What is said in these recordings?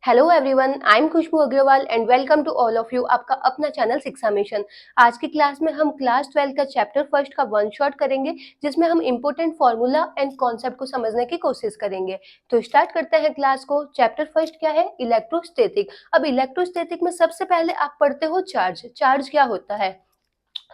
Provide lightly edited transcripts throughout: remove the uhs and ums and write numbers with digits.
Hello everyone, I am Khushboo Agarwal and welcome to all of you आपका अपना channel शिक्षा mission. आज की क्लास में हम क्लास 12 का चैप्टर फर्स्ट का वन शॉट करेंगे, जिसमें हम इंपॉर्टेंट फार्मूला एंड कॉन्सेप्ट को समझने की कोशिश करेंगे। तो स्टार्ट करते हैं क्लास को। चैप्टर फर्स्ट क्या है? इलेक्ट्रोस्टैटिक। अब इलेक्ट्रोस्टैटिक में सबसे पहले आप पढ़ते हो चार्ज। चार्ज क्या होता है?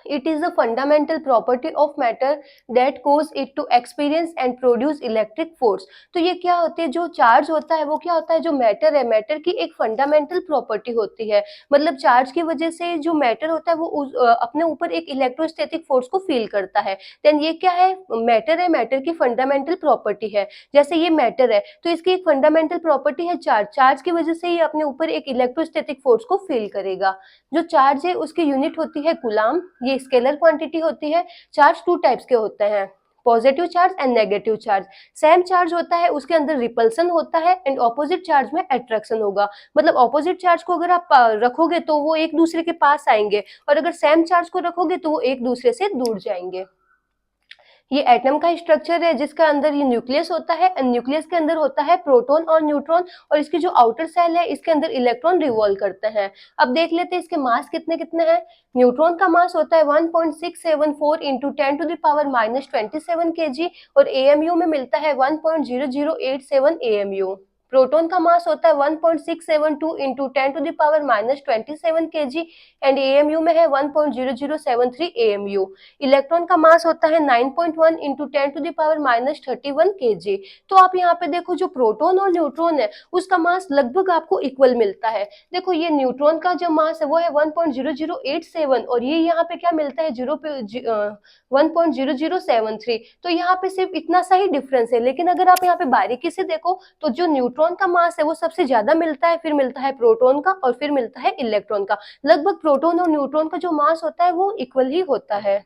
It is the fundamental property of matter that cause it to experience and produce electric force। तो ये क्या होती है? जो चार्ज होता है वो क्या होता है? जो मैटर है, मैटर की एक फंडामेंटल प्रॉपर्टी होती है। मतलब चार्ज की वजह से जो मैटर होता है वो अपने ऊपर एक इलेक्ट्रोस्टैटिक फोर्स को फील करता है। देन ये क्या है? मैटर है, मैटर की फंडामेंटल प्रॉपर्टी है। जैसे ये मैटर है तो इसकी एक फंडामेंटल प्रॉपर्टी है चार्ज। चार्ज की वजह से ये अपने ऊपर एक इलेक्ट्रोस्टैटिक फोर्स को फील करेगा। जो चार्ज है उसकी यूनिट होती है कूलाम। ये स्केलर क्वांटिटी होती है। चार्ज टू टाइप्स के होते हैं, positive charge and negative charge. Same charge होता है उसके अंदर रिपल्सन होता है एंड ऑपोजिट चार्ज में अट्रैक्शन होगा। मतलब ऑपोजिट चार्ज को अगर आप रखोगे तो वो एक दूसरे के पास आएंगे, और अगर सेम चार्ज को रखोगे तो वो एक दूसरे से दूर जाएंगे। ये एटम का स्ट्रक्चर है जिसका अंदर ये न्यूक्लियस होता है एंड न्यूक्लियस के अंदर होता है प्रोटॉन और न्यूट्रॉन, और इसकी जो आउटर सेल है इसके अंदर इलेक्ट्रॉन रिवॉल्व करते हैं। अब देख लेते हैं इसके मास कितने कितने हैं। न्यूट्रॉन का मास होता है 1.674 इंटू 10⁻⁻27 kg, और एएमयू में मिलता है 1.0087 एएमयू। प्रोटॉन का मास होता है 1.672 इंटू 10⁻⁻27 kg एंड एएमयू में है 1.0073 एएमयू। इलेक्ट्रॉन का मास होता है 9.1 इंटू 10⁻⁻31 kg। तो आप यहाँ पे देखो जो प्रोटॉन और न्यूट्रॉन है उसका मास लगभग आपको इक्वल मिलता है। देखो ये न्यूट्रॉन का जो मास है वो है 1.0087 और ये यहाँ पे क्या मिलता है 1.0073। तो यहाँ पे सिर्फ इतना सा ही डिफरेंस है। लेकिन अगर आप यहाँ पे बारीकी से देखो तो जो न्यूट्रॉन का मास है वो सबसे ज्यादा मिलता है, फिर मिलता है प्रोटॉन का और फिर मिलता है इलेक्ट्रॉन का। लगभग प्रोटॉन और न्यूट्रॉन का जो मास होता है वो इक्वल ही होता है।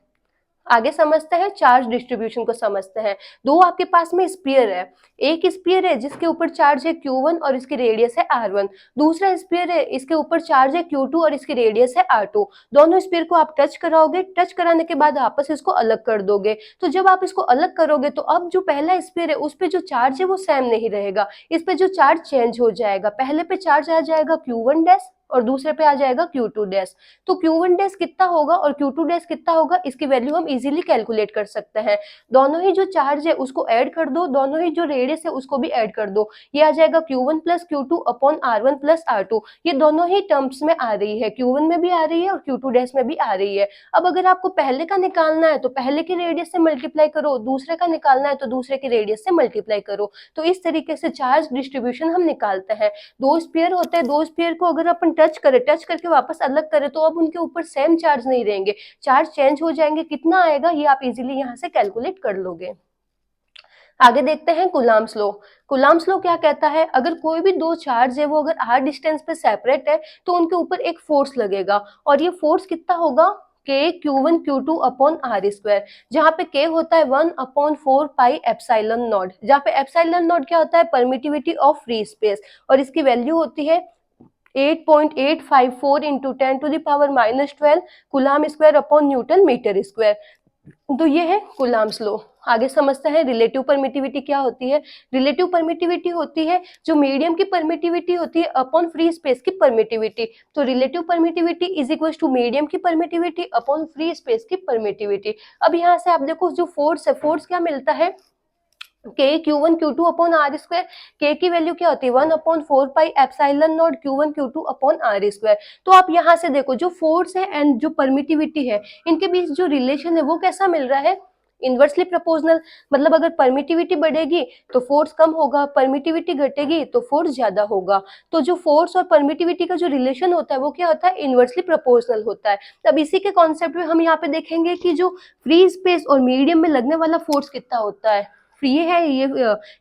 आगे समझते हैं, चार्ज डिस्ट्रीब्यूशन को समझते हैं। दो आपके पास में स्फीयर है। एक स्फीयर है जिसके ऊपर चार्ज है Q1 और इसकी रेडियस है R1। दूसरा स्फीयर है, इसके ऊपर चार्ज है Q2 और इसकी रेडियस है R2। दोनों स्फीयर को आप टच कराओगे, टच कराने के बाद आपस इसको अलग कर दोगे। तो जब आप इसको अलग करोगे तो अब जो पहला स्फीयर है उस पे जो चार्ज है वो सेम नहीं रहेगा, इस पे जो चार्ज चेंज हो जाएगा। पहले पे चार्ज आ जाएगा Q1 डैश और दूसरे पे आ जाएगा Q2 डैश। तो Q1 डैश कितना होगा और Q2 डैश कितना होगा, इसकी वैल्यू हम इजीली कैलकुलेट कर सकते हैं। दोनों ही जो चार्ज है उसको ऐड कर दो, दोनों ही जो रेडियस है उसको भी ऐड कर दो। ये आ जाएगा Q1 plus Q2 upon R1 plus R2। ये दोनों ही टर्म्स में आ रही है, Q1 में भी आ रही है और Q2 डैश में भी आ रही है। अब अगर आपको पहले का निकालना है तो पहले के रेडियस से मल्टीप्लाई करो, दूसरे का निकालना है तो दूसरे के रेडियस से मल्टीप्लाई करो। तो इस तरीके से चार्ज डिस्ट्रीब्यूशन हम निकालते हैं। दो स्फीयर होते हैं, दो स्फीयर को अगर अपन टच करें, टच करके वापस अलग करें तो अब उनके ऊपर सेम चार्ज नहीं रहेंगे, चार्ज चेंज हो जाएंगे। कितना आएगा ये आप इजीली यहाँ से कैलकुलेट कर लोगे। आगे देखते हैं कुलाम्स लॉ। कुलाम्स लॉ क्या कहता है? अगर कोई भी दो चार्ज है वो अगर r डिस्टेंस पे सेपरेट है तो उनके ऊपर एक फोर्स लगेगा, और ये फोर्स कितना होगा? k Q1 Q2 upon R square, जहाँ पे k होता है 1/4 पाई एप्सिलॉन नॉट, जहाँ पे एप्सिलॉन नॉट क्या होता है? परमिटिविटी ऑफ फ्री स्पेस, और इसकी वैल्यू होती है 8.854 into 10⁻⁻12 coulomb square upon newton metre square. तो ये है कुलाम्स लॉ। आगे समझते हैं रिलेटिव परमिटिविटी क्या होती है। रिलेटिव परमिटिविटी होती है जो मीडियम की परमिटिविटी होती है अपॉन फ्री स्पेस की परमिटिविटी। तो relative permittivity is equal to medium की परमिटिविटी अपॉन फ्री स्पेस की परमिटिविटी। अब यहाँ से आप देखो जो फोर्स है, फोर्स क्या मिलता है? k Q1 Q2 upon R square. k की वैल्यू क्या होती है? 1/4 pi epsilon not Q1 Q2 upon R square. तो आप यहाँ से देखो जो फोर्स है एंड जो परमिटिविटी है इनके बीच जो रिलेशन है वो कैसा मिल रहा है? Inversely proportional. मतलब अगर परमिटिविटी बढ़ेगी तो फोर्स कम होगा, परमिटिविटी घटेगी तो फोर्स ज्यादा होगा। तो जो फोर्स और परमिटिविटी का जो रिलेशन होता है वो क्या होता है? इनवर्सली प्रोपोर्शनल होता है। तब इसी के कॉन्सेप्ट में हम यहाँ पे देखेंगे कि जो फ्री स्पेस और मीडियम में लगने वाला फोर्स कितना होता है। फ्री है ये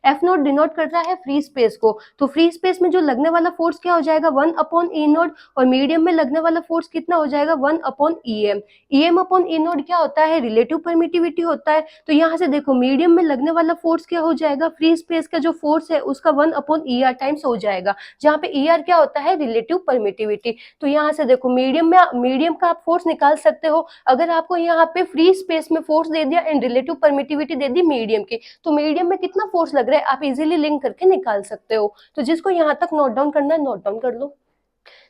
एफ नोट डिनोट करता है फ्री स्पेस को, तो फ्री स्पेस में जो लगने वाला फोर्स क्या हो जाएगा? 1/E0, और मीडियम में लगने वाला फोर्स कितना हो जाएगा? 1/EM। EM upon E note क्या होता है? रिलेटिव परमिटिविटी होता है। तो यहाँ से देखो मीडियम में लगने वाला फोर्स क्या हो जाएगा? फ्री स्पेस का जो फोर्स है उसका 1/ER टाइम्स हो जाएगा, जहाँ पे ER क्या होता है? Relative permittivity. तो यहाँ से देखो मीडियम का आप फोर्स निकाल सकते हो। अगर आपको यहाँ पे फ्री स्पेस में फोर्स दे दिया and relative permittivity they the medium की, तो मीडियम में कितना फोर्स लग रहा है आप इजीली लिंक करके निकाल सकते हो। तो जिसको यहाँ तक नोट डाउन करना है नोट डाउन कर लो।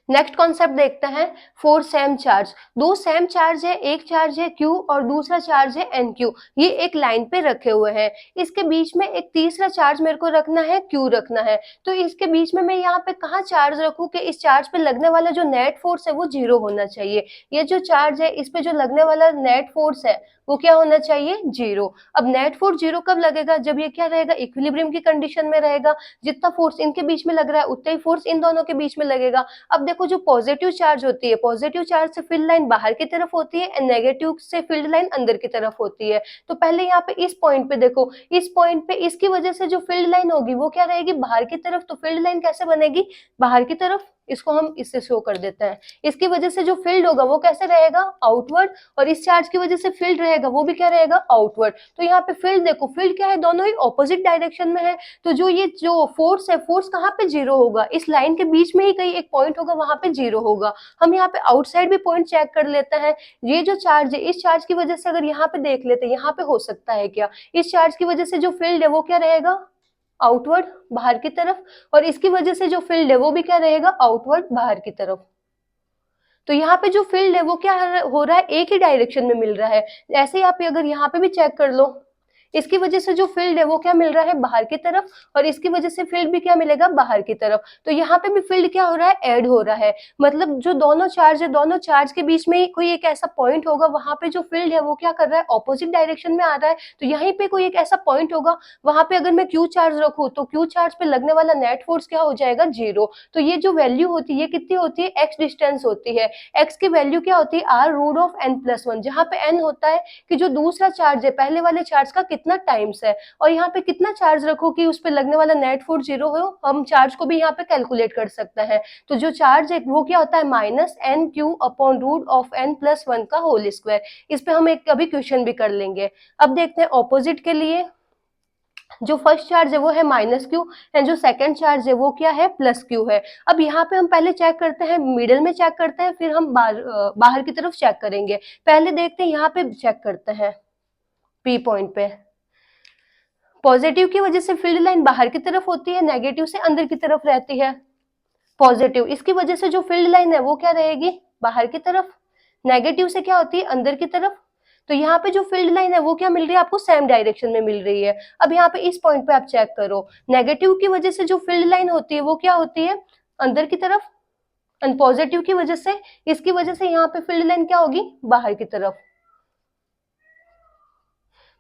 नेक्स्ट कॉन्सेप्ट देखते हैं, फोर सेम चार्ज। दो सेम चार्ज है, एक चार्ज है Q और दूसरा चार्ज है NQ, ये एक लाइन पे रखे हुए हैं। इसके बीच में एक तीसरा चार्ज मेरे को रखना है, Q रखना है। तो इसके बीच में मैं यहाँ पे कहाँ चार्ज रखूँ कि इस चार्ज पे लगने वाला जो नेट फोर्स है वो 0 होना चाहिए। ये जो चार्ज है इस पे जो लगने वाला नेट फोर्स है वो क्या होना चाहिए, 0। अब नेट फोर्स 0 कब लगेगा, जब ये क्या रहेगा, इक्विलिब्रियम की कंडीशन में रहेगा। जितना फोर्स इनके बीच में लग रहा है उतना ही फोर्स इन दोनों के बीच में लगेगा। अब देखो जो पॉजिटिव चार्ज होती है, पॉजिटिव चार्ज से फील्ड लाइन बाहर की तरफ होती है एंड नेगेटिव से फील्ड लाइन अंदर की तरफ होती है। तो पहले यहाँ पे इस पॉइंट पे देखो, इस पॉइंट पे इसकी वजह से जो फील्ड लाइन होगी वो क्या रहेगी, बाहर की तरफ। तो फील्ड लाइन कैसे बनेगी, बाहर की तरफ। इसको हम इससे शो कर देते हैं। इसकी वजह से जो फील्ड होगा वो कैसे रहेगा, आउटवर्ड। और इस चार्ज की वजह से फील्ड रहेगा वो भी क्या रहेगा, आउटवर्ड। तो यहाँ पे फील्ड देखो, फील्ड क्या है, दोनों ही ऑपोजिट डायरेक्शन में है। तो जो ये जो फोर्स है, फोर्स कहाँ पे 0 होगा, इस लाइन के बीच में ही कहीं एक पॉइंट होगा, वहां पे 0 होगा। हम यहाँ पे आउटसाइड भी पॉइंट चेक कर लेते हैं। ये जो चार्ज है, इस चार्ज की वजह से अगर यहाँ पे देख लेते हैं, यहाँ पे हो सकता है क्या, इस चार्ज की वजह से जो फील्ड है वो क्या रहेगा, आउटवर्ड, बाहर की तरफ। और इसकी वजह से जो फील्ड है वो भी क्या रहेगा, आउटवर्ड, बाहर की तरफ। तो यहाँ पे जो फील्ड है वो क्या हो रहा है, एक ही डायरेक्शन में मिल रहा है। ऐसे ही आप अगर यहाँ पे भी चेक कर लो, इसकी वजह से जो फील्ड है वो क्या मिल रहा है, बाहर की तरफ। और इसकी वजह से फील्ड भी क्या मिलेगा, बाहर की तरफ। तो यहाँ पे भी फील्ड क्या हो रहा है, ऐड हो रहा है। मतलब जो दोनों चार्ज है, दोनों चार्ज के बीच में कोई एक ऐसा पॉइंट होगा, वहां पे जो फील्ड है वो क्या कर रहा है, ऑपोजिट डायरेक्शन में आ रहा है। तो यहीं पे कोई एक ऐसा पॉइंट होगा, वहां पे अगर मैं Q चार्ज रखूँ तो Q चार्ज पे लगने वाला नेट फोर्स क्या हो जाएगा, 0। तो ये जो वैल्यू होती है ये कितनी होती है, x डिस्टेंस होती है। x की वैल्यू क्या होती है, r√(n+1), जहाँ पे n होता है कि जो दूसरा चार्ज है पहले वाले चार्ज का कितना टाइम्स है। और यहाँ पे कितना चार्ज रखो कि उस पे लगने वाला नेट फोर्स 0 हो, हम चार्ज को भी यहाँ पे कैलकुलेट कर सकते हैं। तो जो चार्ज है वो क्या होता है, -nq/√n+1 का होल स्क्वायर। इस पे हम एक अभी क्वेश्चन भी कर लेंगे। अब देखते हैं ऑपोजिट के लिए। जो फर्स्ट चार्ज है वो है -q एंड जो सेकंड चार्ज है वो क्या है, +q है। अब यहाँ पे हम पहले चेक करते हैं, मिडिल में चेक करते हैं, फिर हम बाहर की तरफ चेक करेंगे। पहले देखते हैं, यहाँ पे चेक करते हैं P पॉइंट पे। पॉजिटिव की वजह से फील्ड लाइन बाहर की तरफ होती है, नेगेटिव से अंदर की तरफ रहती है। पॉजिटिव, इसकी वजह से जो फील्ड लाइन है वो क्या रहेगी, बाहर की तरफ। नेगेटिव से क्या होती है, अंदर की तरफ। तो यहाँ पे जो फील्ड लाइन है वो क्या मिल रही है आपको, सेम डायरेक्शन में मिल रही है। अब यहाँ पे इस पॉइंट पे आप चेक करो, नेगेटिव की वजह से जो फील्ड लाइन होती है वो क्या होती है, अंदर की तरफ। एंड पॉजिटिव की वजह से, इसकी वजह से यहाँ पे फील्ड लाइन क्या होगी, बाहर की तरफ।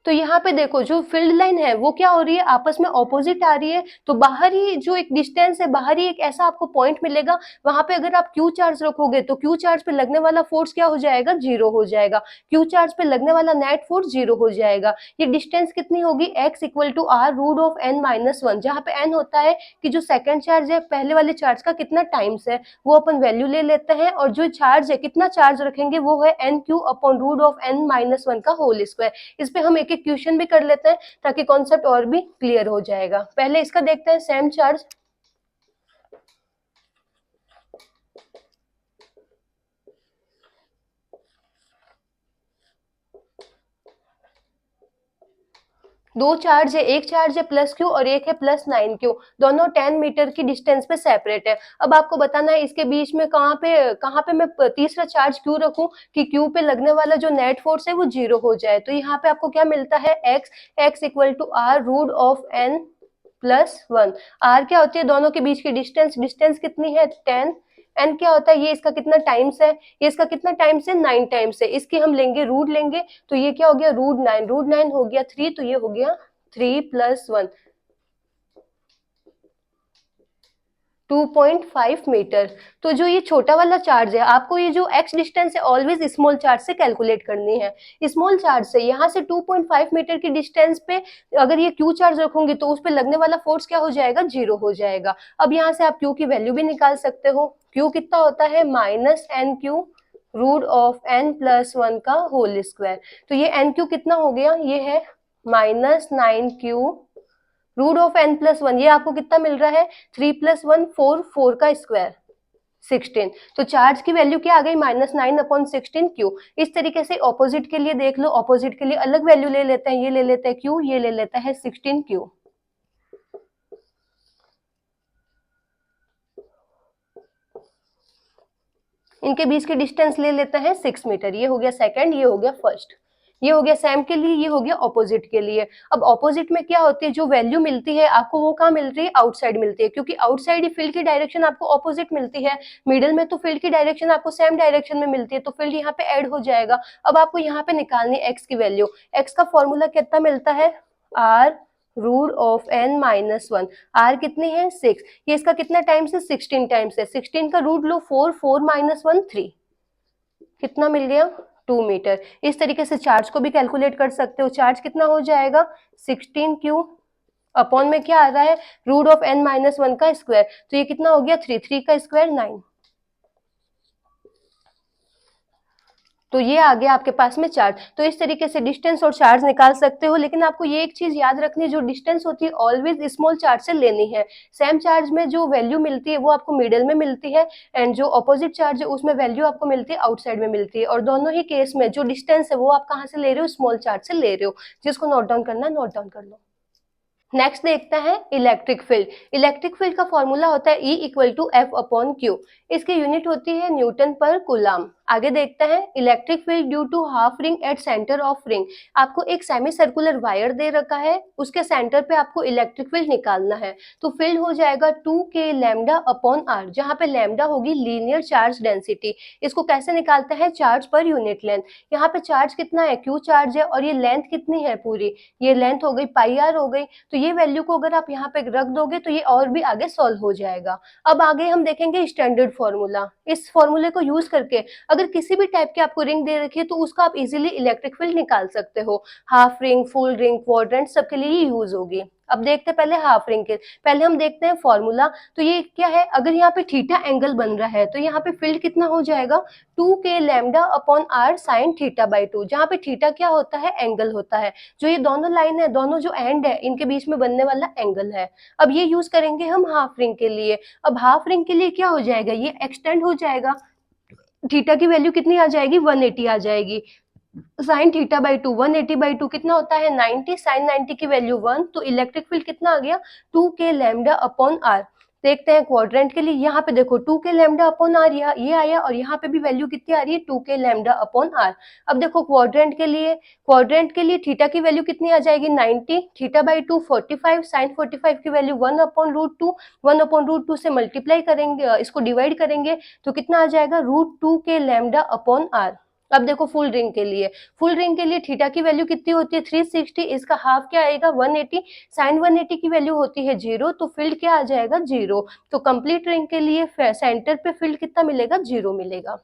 तो यहाँ पे देखो जो फील्ड लाइन है वो क्या हो रही है, आपस में ऑपोजिट आ रही है। तो बाहर ही जो एक डिस्टेंस है, बाहर ही एक ऐसा आपको पॉइंट मिलेगा, वहां पे अगर आप Q चार्ज रखोगे तो Q चार्ज पे लगने वाला फोर्स क्या हो जाएगा, 0 हो जाएगा। Q चार्ज पे लगने वाला नेट फोर्स 0 हो जाएगा। ये डिस्टेंस कितनी होगी, x = r√n-1, जहाँ पे n होता है कि जो सेकेंड चार्ज है पहले वाले चार्ज का कितना टाइम्स है, वो अपन वैल्यू ले लेते हैं। और जो चार्ज है, कितना चार्ज रखेंगे, वो है nq/√n-1 का होल स्क्वायर। इस पे हम एक क्वेश्चन भी कर लेते हैं ताकि कॉन्सेप्ट और भी क्लियर हो जाएगा। पहले इसका देखते हैं, सेम चार्ज। दो चार्ज है, एक चार्ज है +q और एक है +9q, दोनों 10 मीटर की डिस्टेंस पे सेपरेट है। अब आपको बताना है इसके बीच में कहाँ पे मैं तीसरा चार्ज q रखूं कि q पे लगने वाला जो नेट फोर्स है वो 0 हो जाए। तो यहाँ पे आपको क्या मिलता है, x = r√n+1। r क्या होती है, दोनों के बीच की डिस्टेंस, डिस्टेंस कितनी है, 10। एन क्या होता है, ये इसका कितना टाइम्स है, ये इसका कितना टाइम्स है, 9 टाइम्स है। इसकी हम लेंगे रूट लेंगे, तो ये क्या हो गया, √9, √9 हो गया 3, तो ये हो गया 3 + 1, 2.5 मीटर। तो जो ये छोटा वाला चार्ज है, आपको ये जो x डिस्टेंस है ऑलवेज स्मॉल चार्ज से कैलकुलेट करनी है। स्मॉल चार्ज से यहाँ से 2.5 मीटर की डिस्टेंस पे अगर ये q चार्ज रखूंगी तो उस पे लगने वाला फोर्स क्या हो जाएगा, 0 हो जाएगा। अब यहाँ से आप q की वैल्यू भी निकाल सकते हो। q कितना होता है, -nq√n+1 का होल स्क्वायर। तो ये nq कितना हो गया, ये है -9q√n+1। ये आपको कितना मिल रहा है, 3 + 1 4, 4 का स्क्वायर 16। तो चार्ज की वैल्यू क्या आ गई, -9/16 क्यू। इस तरीके से ऑपोजिट के लिए देख लो, ऑपोजिट के लिए अलग वैल्यू ले लेते हैं, ये ले लेते हैं क्यू, ये ले लेता है 16 क्यू। इनके बीच की डिस्टेंस ले लेते हैं 6 मीटर। ये हो गया सेकंड, ये हो गया फर्स्ट। ये हो गया सैम के लिए, ये हो गया ऑपोजिट के लिए। अब ऑपोजिट में क्या होती है, जो वैल्यू मिलती है आपको वो कहाँ मिल रही है, आउटसाइड मिलती है, क्योंकि आउटसाइड ही फील्ड की डायरेक्शन आपको ऑपोजिट मिलती है। मिडिल में तो फील्ड की डायरेक्शन आपको सेम डायरेक्शन में मिलती है, तो फील्ड यहाँ पे ऐड हो जाएगा। अब आपको यहाँ पे निकालनी है एक्स की वैल्यू। एक्स का फॉर्मूला कितना मिलता है, R root of n minus 1। R कितनी है, 6। ये इसका कितना टाइम्स है, 16 टाइम्स है। 16 का रूट लो 4, 4 माइनस 1 3। कितना मिल गया, 2 मीटर। इस तरीके से चार्ज को भी कैलकुलेट कर सकते हो। चार्ज कितना हो जाएगा, 16 क्यू अपॉन में क्या आ रहा है, रूट ऑफ n माइनस 1 का स्क्वायर। तो ये कितना हो गया, 3, 3 का स्क्वायर 9। तो ये आ गया आपके पास में चार्ज। तो इस तरीके से डिस्टेंस और चार्ज निकाल सकते हो, लेकिन आपको ये एक चीज याद रखनी है, जो डिस्टेंस होती है ऑलवेज स्मॉल चार्ज से लेनी है। सेम चार्ज में जो वैल्यू मिलती है वो आपको मिडिल में मिलती है, एंड जो ऑपोजिट चार्ज है उसमें वैल्यू आपको मिलती है आउटसाइड में मिलती है। और दोनों ही केस में जो डिस्टेंस है वो आप कहाँ से ले रहे हो, स्मॉल चार्ज से ले रहे हो। जिसको नोट डाउन करना है नोट डाउन कर लो। नेक्स्ट देखते हैं इलेक्ट्रिक फील्ड। इलेक्ट्रिक फील्ड का फॉर्मूला होता है E equal to F upon Q. इसकी यूनिट होती है न्यूटन पर कूलाम। आगे देखते हैं electric field due to half ring at centre of ring. आपको एक सेमी सर्कुलर वायर दे रखा है, उसके सेंटर पे आपको इलेक्ट्रिक फील्ड निकालना है। तो फील्ड हो जाएगा 2k लैम्डा अपॉन आर, जहां पे लैम्डा होगी लीनियर चार्ज डेंसिटी। इसको कैसे निकालते हैं, चार्ज पर यूनिट लेंथ। यहाँ पे चार्ज कितना है, क्यू चार्ज है, और ये लेंथ कितनी है पूरी, ये लेंथ हो गई पाई आर हो गई। तो ये वैल्यू को अगर आप यहाँ पे रख दोगे तो ये और भी आगे सॉल्व हो जाएगा। अब आगे हम देखेंगे स्टैंडर्ड फॉर्मूला। इस फॉर्मूले को यूज करके अगर किसी भी टाइप की आपको रिंग दे रखी है तो उसका आप इजीली इलेक्ट्रिक फील्ड निकाल सकते हो। Half ring, full ring, quadrant सबके लिए ही यूज होगी। अब देखते हैं पहले हाफ रिंग के, पहले हम देखते हैं फॉर्मूला। तो ये क्या है, अगर यहाँ पे थीटा एंगल बन रहा है तो यहाँ पे फील्ड कितना हो जाएगा, 2k lambda upon R sine theta by 2, जहाँ पे थीटा क्या होता है, एंगल होता है। जो ये दोनों लाइन है, दोनों जो एंड है, इनके बीच में बनने वाला एंगल है। अब ये यूज करेंगे हम हाफ रिंग के लिए। अब हाफ रिंग के लिए क्या हो जाएगा, ये एक्सटेंड हो जाएगा। थीटा की वैल्यू कितनी आ जाएगी, 180 आ जाएगी। साइन थीटा बाई 2, 180 बाई 2 कितना होता है, 90। साइन 90 की वैल्यू 1, तो इलेक्ट्रिक फील्ड कितना आ गया, 2k लैम्डा अपॉन आर। देखते हैं क्वाड्रेंट के लिए, यहाँ पे देखो 2k लैम्डा अपॉन आर ये आया, और यहाँ पे भी वैल्यू कितनी आ रही है, 2k लैम्डा अपॉन आर। अब देखो क्वाड्रेंट के लिए थीटा की वैल्यू कितनी आ जाएगी, 90। थीटा बाई 2 45, साइन 45 की value 1 upon root 2। 1 upon root 2 से मल्टीप्लाई करेंगे, इसको डिवाइड करेंगे तो कितना आ जाएगा, root 2k lambda upon are. अब देखो फुल रिंग के लिए थीटा की वैल्यू कितनी होती है, 360। इसका हाफ क्या आएगा, 180। साइन 180 की वैल्यू होती है 0, तो फील्ड क्या आ जाएगा, 0। तो कंप्लीट रिंग के लिए सेंटर पे फील्ड कितना मिलेगा, 0 मिलेगा।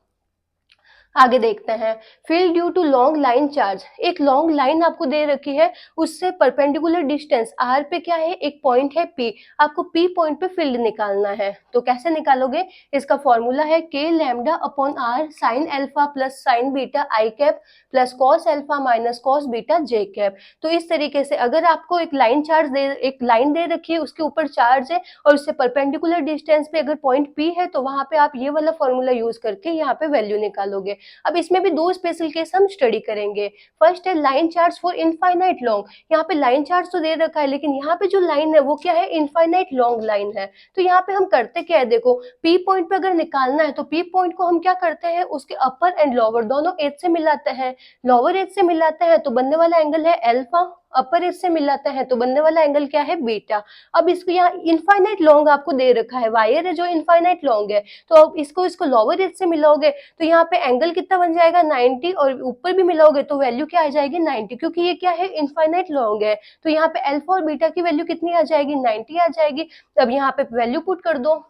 आगे देखते हैं field due to long line charge. एक लॉन्ग लाइन आपको दे रखी है, उससे परपेंडिकुलर डिस्टेंस आर पे क्या है, एक पॉइंट है पी। आपको पी पॉइंट पे फील्ड निकालना है। तो कैसे निकालोगे, इसका फॉर्मूला है K lambda upon R sine alpha plus sine beta I cap plus cos alpha minus cos beta J cap. तो इस तरीके से अगर आपको एक लाइन दे रखी है, उसके ऊपर चार्ज है और उससे परपेंडिकुलर डिस्टेंस पे अगर पॉइंट पी है, तो वहां पे आप ये वाला फॉर्मूला यूज करके यहाँ पे वैल्यू निकालोगे। अब इसमें भी दो स्पेशल केस हम स्टडी करेंगे। फर्स्ट है line charge for infinite long. यहाँ पे लाइन चार्ज तो दे रखा है, लेकिन यहाँ पे जो लाइन है वो क्या है, इनफाइनाइट लॉन्ग लाइन है। तो यहाँ पे हम करते क्या है, देखो पी पॉइंट पे अगर निकालना है तो पी पॉइंट को हम क्या करते हैं, उसके अपर एंड लोअर दोनों एज से मिलाते हैं। लोअर एज से मिलाते हैं तो बनने वाला एंगल है अल्फा, अपर एज से मिलाते हैं तो बनने वाला एंगल क्या है, बीटा। अब इसको यहाँ इनफाइनाइट लॉन्ग आपको दे रखा है, वायर है जो इनफाइनाइट लॉन्ग है, तो अब इसको लोअर एज से मिलाओगे तो यहाँ पे एंगल कितना बन जाएगा, 90, और ऊपर भी मिलाओगे तो वैल्यू क्या आ जाएगी, 90, क्योंकि ये क्या है, इनफाइनाइट लॉन्ग है। तो यहाँ पे अल्फा और बीटा की वैल्यू कितनी आ जाएगी, 90 आ जाएगी। अब यहाँ पे वैल्यू पुट कर दो,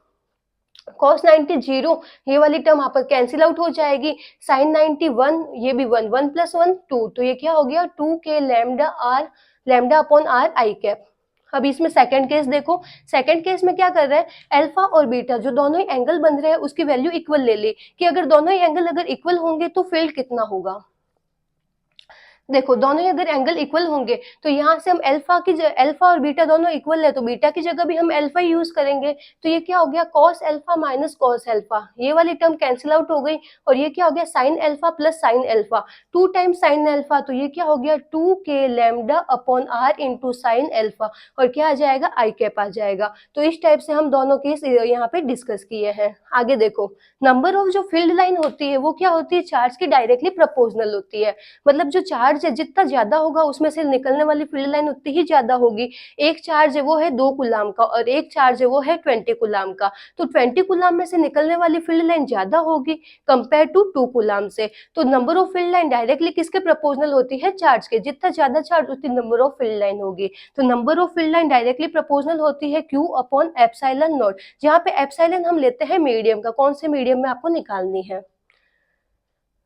cos 90 0, ये वाली टर्म यहाँ पर कैंसिल आउट हो जाएगी। sin 90 1, ये भी 1, 1 + 1 2, तो ये क्या हो गया, 2k lambda upon are I cap. अब इसमें सेकंड केस देखो, सेकंड केस में क्या कर रहा है, अल्फा और बीटा जो दोनों ही एंगल बन रहे हैं उसकी वैल्यू इक्वल ले ली, कि अगर दोनों ही एंगल अगर इक्वल होंगे तो फील्ड कितना होगा। देखो दोनों ही अगर एंगल इक्वल होंगे तो यहाँ से हम अल्फा और बीटा दोनों इक्वल है तो बीटा की जगह भी हम अल्फा यूज करेंगे। तो ये क्या हो गया, cos alpha minus cos alpha, ये वाली टर्म कैंसिल आउट हो गई। और ये क्या हो गया, sign alpha plus sine alpha, 2 times sine alpha, तो ये क्या हो गया 2k lambda upon r into sine alpha, और क्या आ जाएगा, आई कैप आ जाएगा। तो इस टाइप से हम दोनों केस यहाँ पे डिस्कस किए हैं। आगे देखो, नंबर ऑफ जो फील्ड लाइन होती है वो क्या होती है, चार्ज की डायरेक्टली प्रोपोर्शनल होती है। मतलब जो चार्ज है जितना ज्यादा होगा उसमें से निकलने वाली फील्ड लाइन उतनी ही ज्यादा होगी। एक चार्ज है वो है 2 कूलाम का और एक चार्ज है वो है 20 कूलाम का, तो 20 कूलाम में से निकलने वाली फील्ड लाइन ज्यादा होगी कंपेयर टू 2 कूलाम से। तो number of field line directly किसके प्रोपोर्शनल होती है, चार्ज के, जितना ज्यादा चार्ज उतनी नंबर ऑफ फील्ड लाइन होगी। तो number of field line directly proportional होती है Q अपॉन एप्सिलॉन नॉट, जहाँ पे एप्सिलॉन हम लेते हैं मीडियम का, कौन से मीडियम में आपको निकालनी है।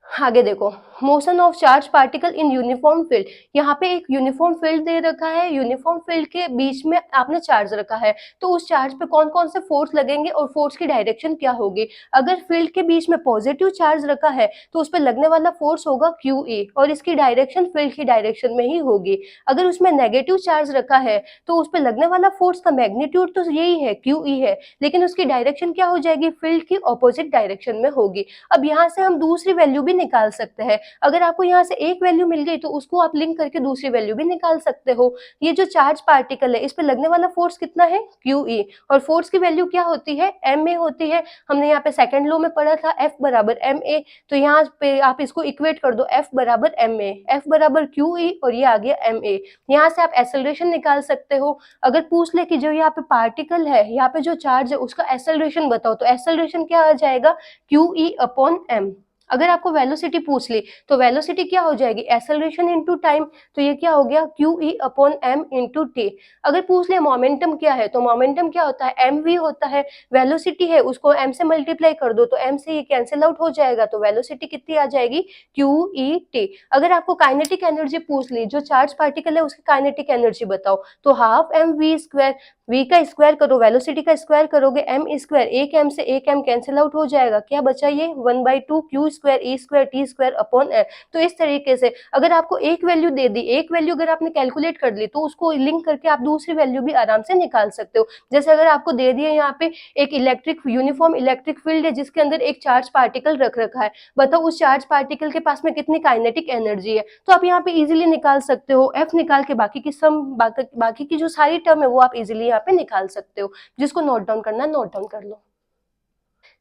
आगे देखो, motion of charge particle in uniform field, यहाँ पे एक यूनिफॉर्म फील्ड दे रखा है, यूनिफॉर्म फील्ड के बीच में आपने चार्ज रखा है, तो उस चार्ज पे कौन कौन से फोर्स लगेंगे और फोर्स की डायरेक्शन क्या होगी। अगर फील्ड के बीच में पॉजिटिव चार्ज रखा है तो उस पर लगने वाला फोर्स होगा QE और इसकी डायरेक्शन फील्ड की डायरेक्शन में ही होगी। अगर उसमें नेगेटिव चार्ज रखा है तो उस पर लगने वाला फोर्स का मैग्नीट्यूड तो यही है, QE है, लेकिन उसकी डायरेक्शन क्या हो जाएगी, फील्ड की ऑपोजिट डायरेक्शन में होगी। अब यहाँ से हम दूसरी वैल्यू भी निकाल सकते हैं। अगर आपको यहाँ से एक वैल्यू मिल गई तो उसको आप लिंक करके दूसरी वैल्यू भी निकाल सकते हो। ये जो चार्ज पार्टिकल है इस पे लगने वाला फोर्स कितना है, QE, और फोर्स की वैल्यू क्या होती है, MA होती है। हमने यहाँ पे सेकंड लॉ में पढ़ा था F बराबर MA, तो यहाँ पे आप इसको इक्वेट कर दो, F बराबर MA, F बराबर QE और ये आ गया MA। यहाँ से आप एक्सेलरेशन निकाल सकते हो। अगर पूछ ले कि जो यहाँ पे पार्टिकल है, यहाँ पे जो चार्ज है उसका एक्सेलरेशन बताओ, तो एक्सेलरेशन क्या आ जाएगा, QE अपॉन M। अगर आपको वेलोसिटी पूछ ली तो वेलोसिटी क्या हो जाएगी, एक्सेलरेशन इनटू टाइम, तो ये क्या हो गया QE upon M into T. अगर पूछ ले मोमेंटम क्या है, तो मोमेंटम क्या होता है, mv होता है। वेलोसिटी है उसको m से मल्टीप्लाई कर दो तो m से ये कैंसिल आउट हो जाएगा, तो वेलोसिटी कितनी आ जाएगी, QET। अगर आपको काइनेटिक एनर्जी पूछ ली, जो चार्ज पार्टिकल है उसकी काइनेटिक एनर्जी बताओ, तो हाफ mv स्क्वायर, v का स्क्वायर करो, वेलोसिटी का स्क्वायर करोगे m स्क्वायर, एक m से एक m कैंसिल आउट हो जाएगा, क्या बचा ये 1/2 q square e square t square upon m। तो इस तरीके से अगर आपको एक वैल्यू दे दी, एक वैल्यू अगर आपने कैलकुलेट कर ली तो उसको लिंक करके आप दूसरी वैल्यू भी आराम से निकाल सकते हो। जैसे अगर आपको दे दिया यहाँ पे एक इलेक्ट्रिक यूनिफॉर्म इलेक्ट्रिक फील्ड है जिसके अंदर एक चार्ज पार्टिकल रख रखा है, बताओ उस चार्ज पार्टिकल के पास में कितनी काइनेटिक एनर्जी है, तो आप यहाँ पे इजीली निकाल सकते हो। F निकाल के बाकी की सम, बाकी की जो सारी टर्म है वो आप इजीली यहाँ पे निकाल सकते हो। जिसको नोट डाउन करना है नोट डाउन कर लो।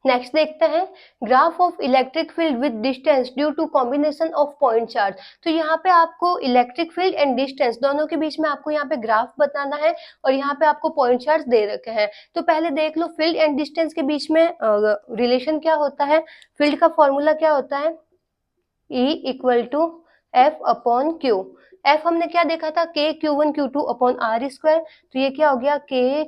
नेक्स्ट देखते हैं, graph of electric field with distance due to combination of point charge. तो यहाँ पे आपको इलेक्ट्रिक फील्ड एंड डिस्टेंस दोनों के बीच में आपको यहाँ पे ग्राफ बताना है और यहाँ पे आपको पॉइंट चार्ज दे रखे हैं। तो पहले देख लो फील्ड एंड डिस्टेंस के बीच में रिलेशन क्या होता है। फील्ड का फॉर्मूला क्या होता है, E equal to F upon Q। F हमने क्या देखा था, K Q1 Q2 upon R square, तो ये क्या हो गया K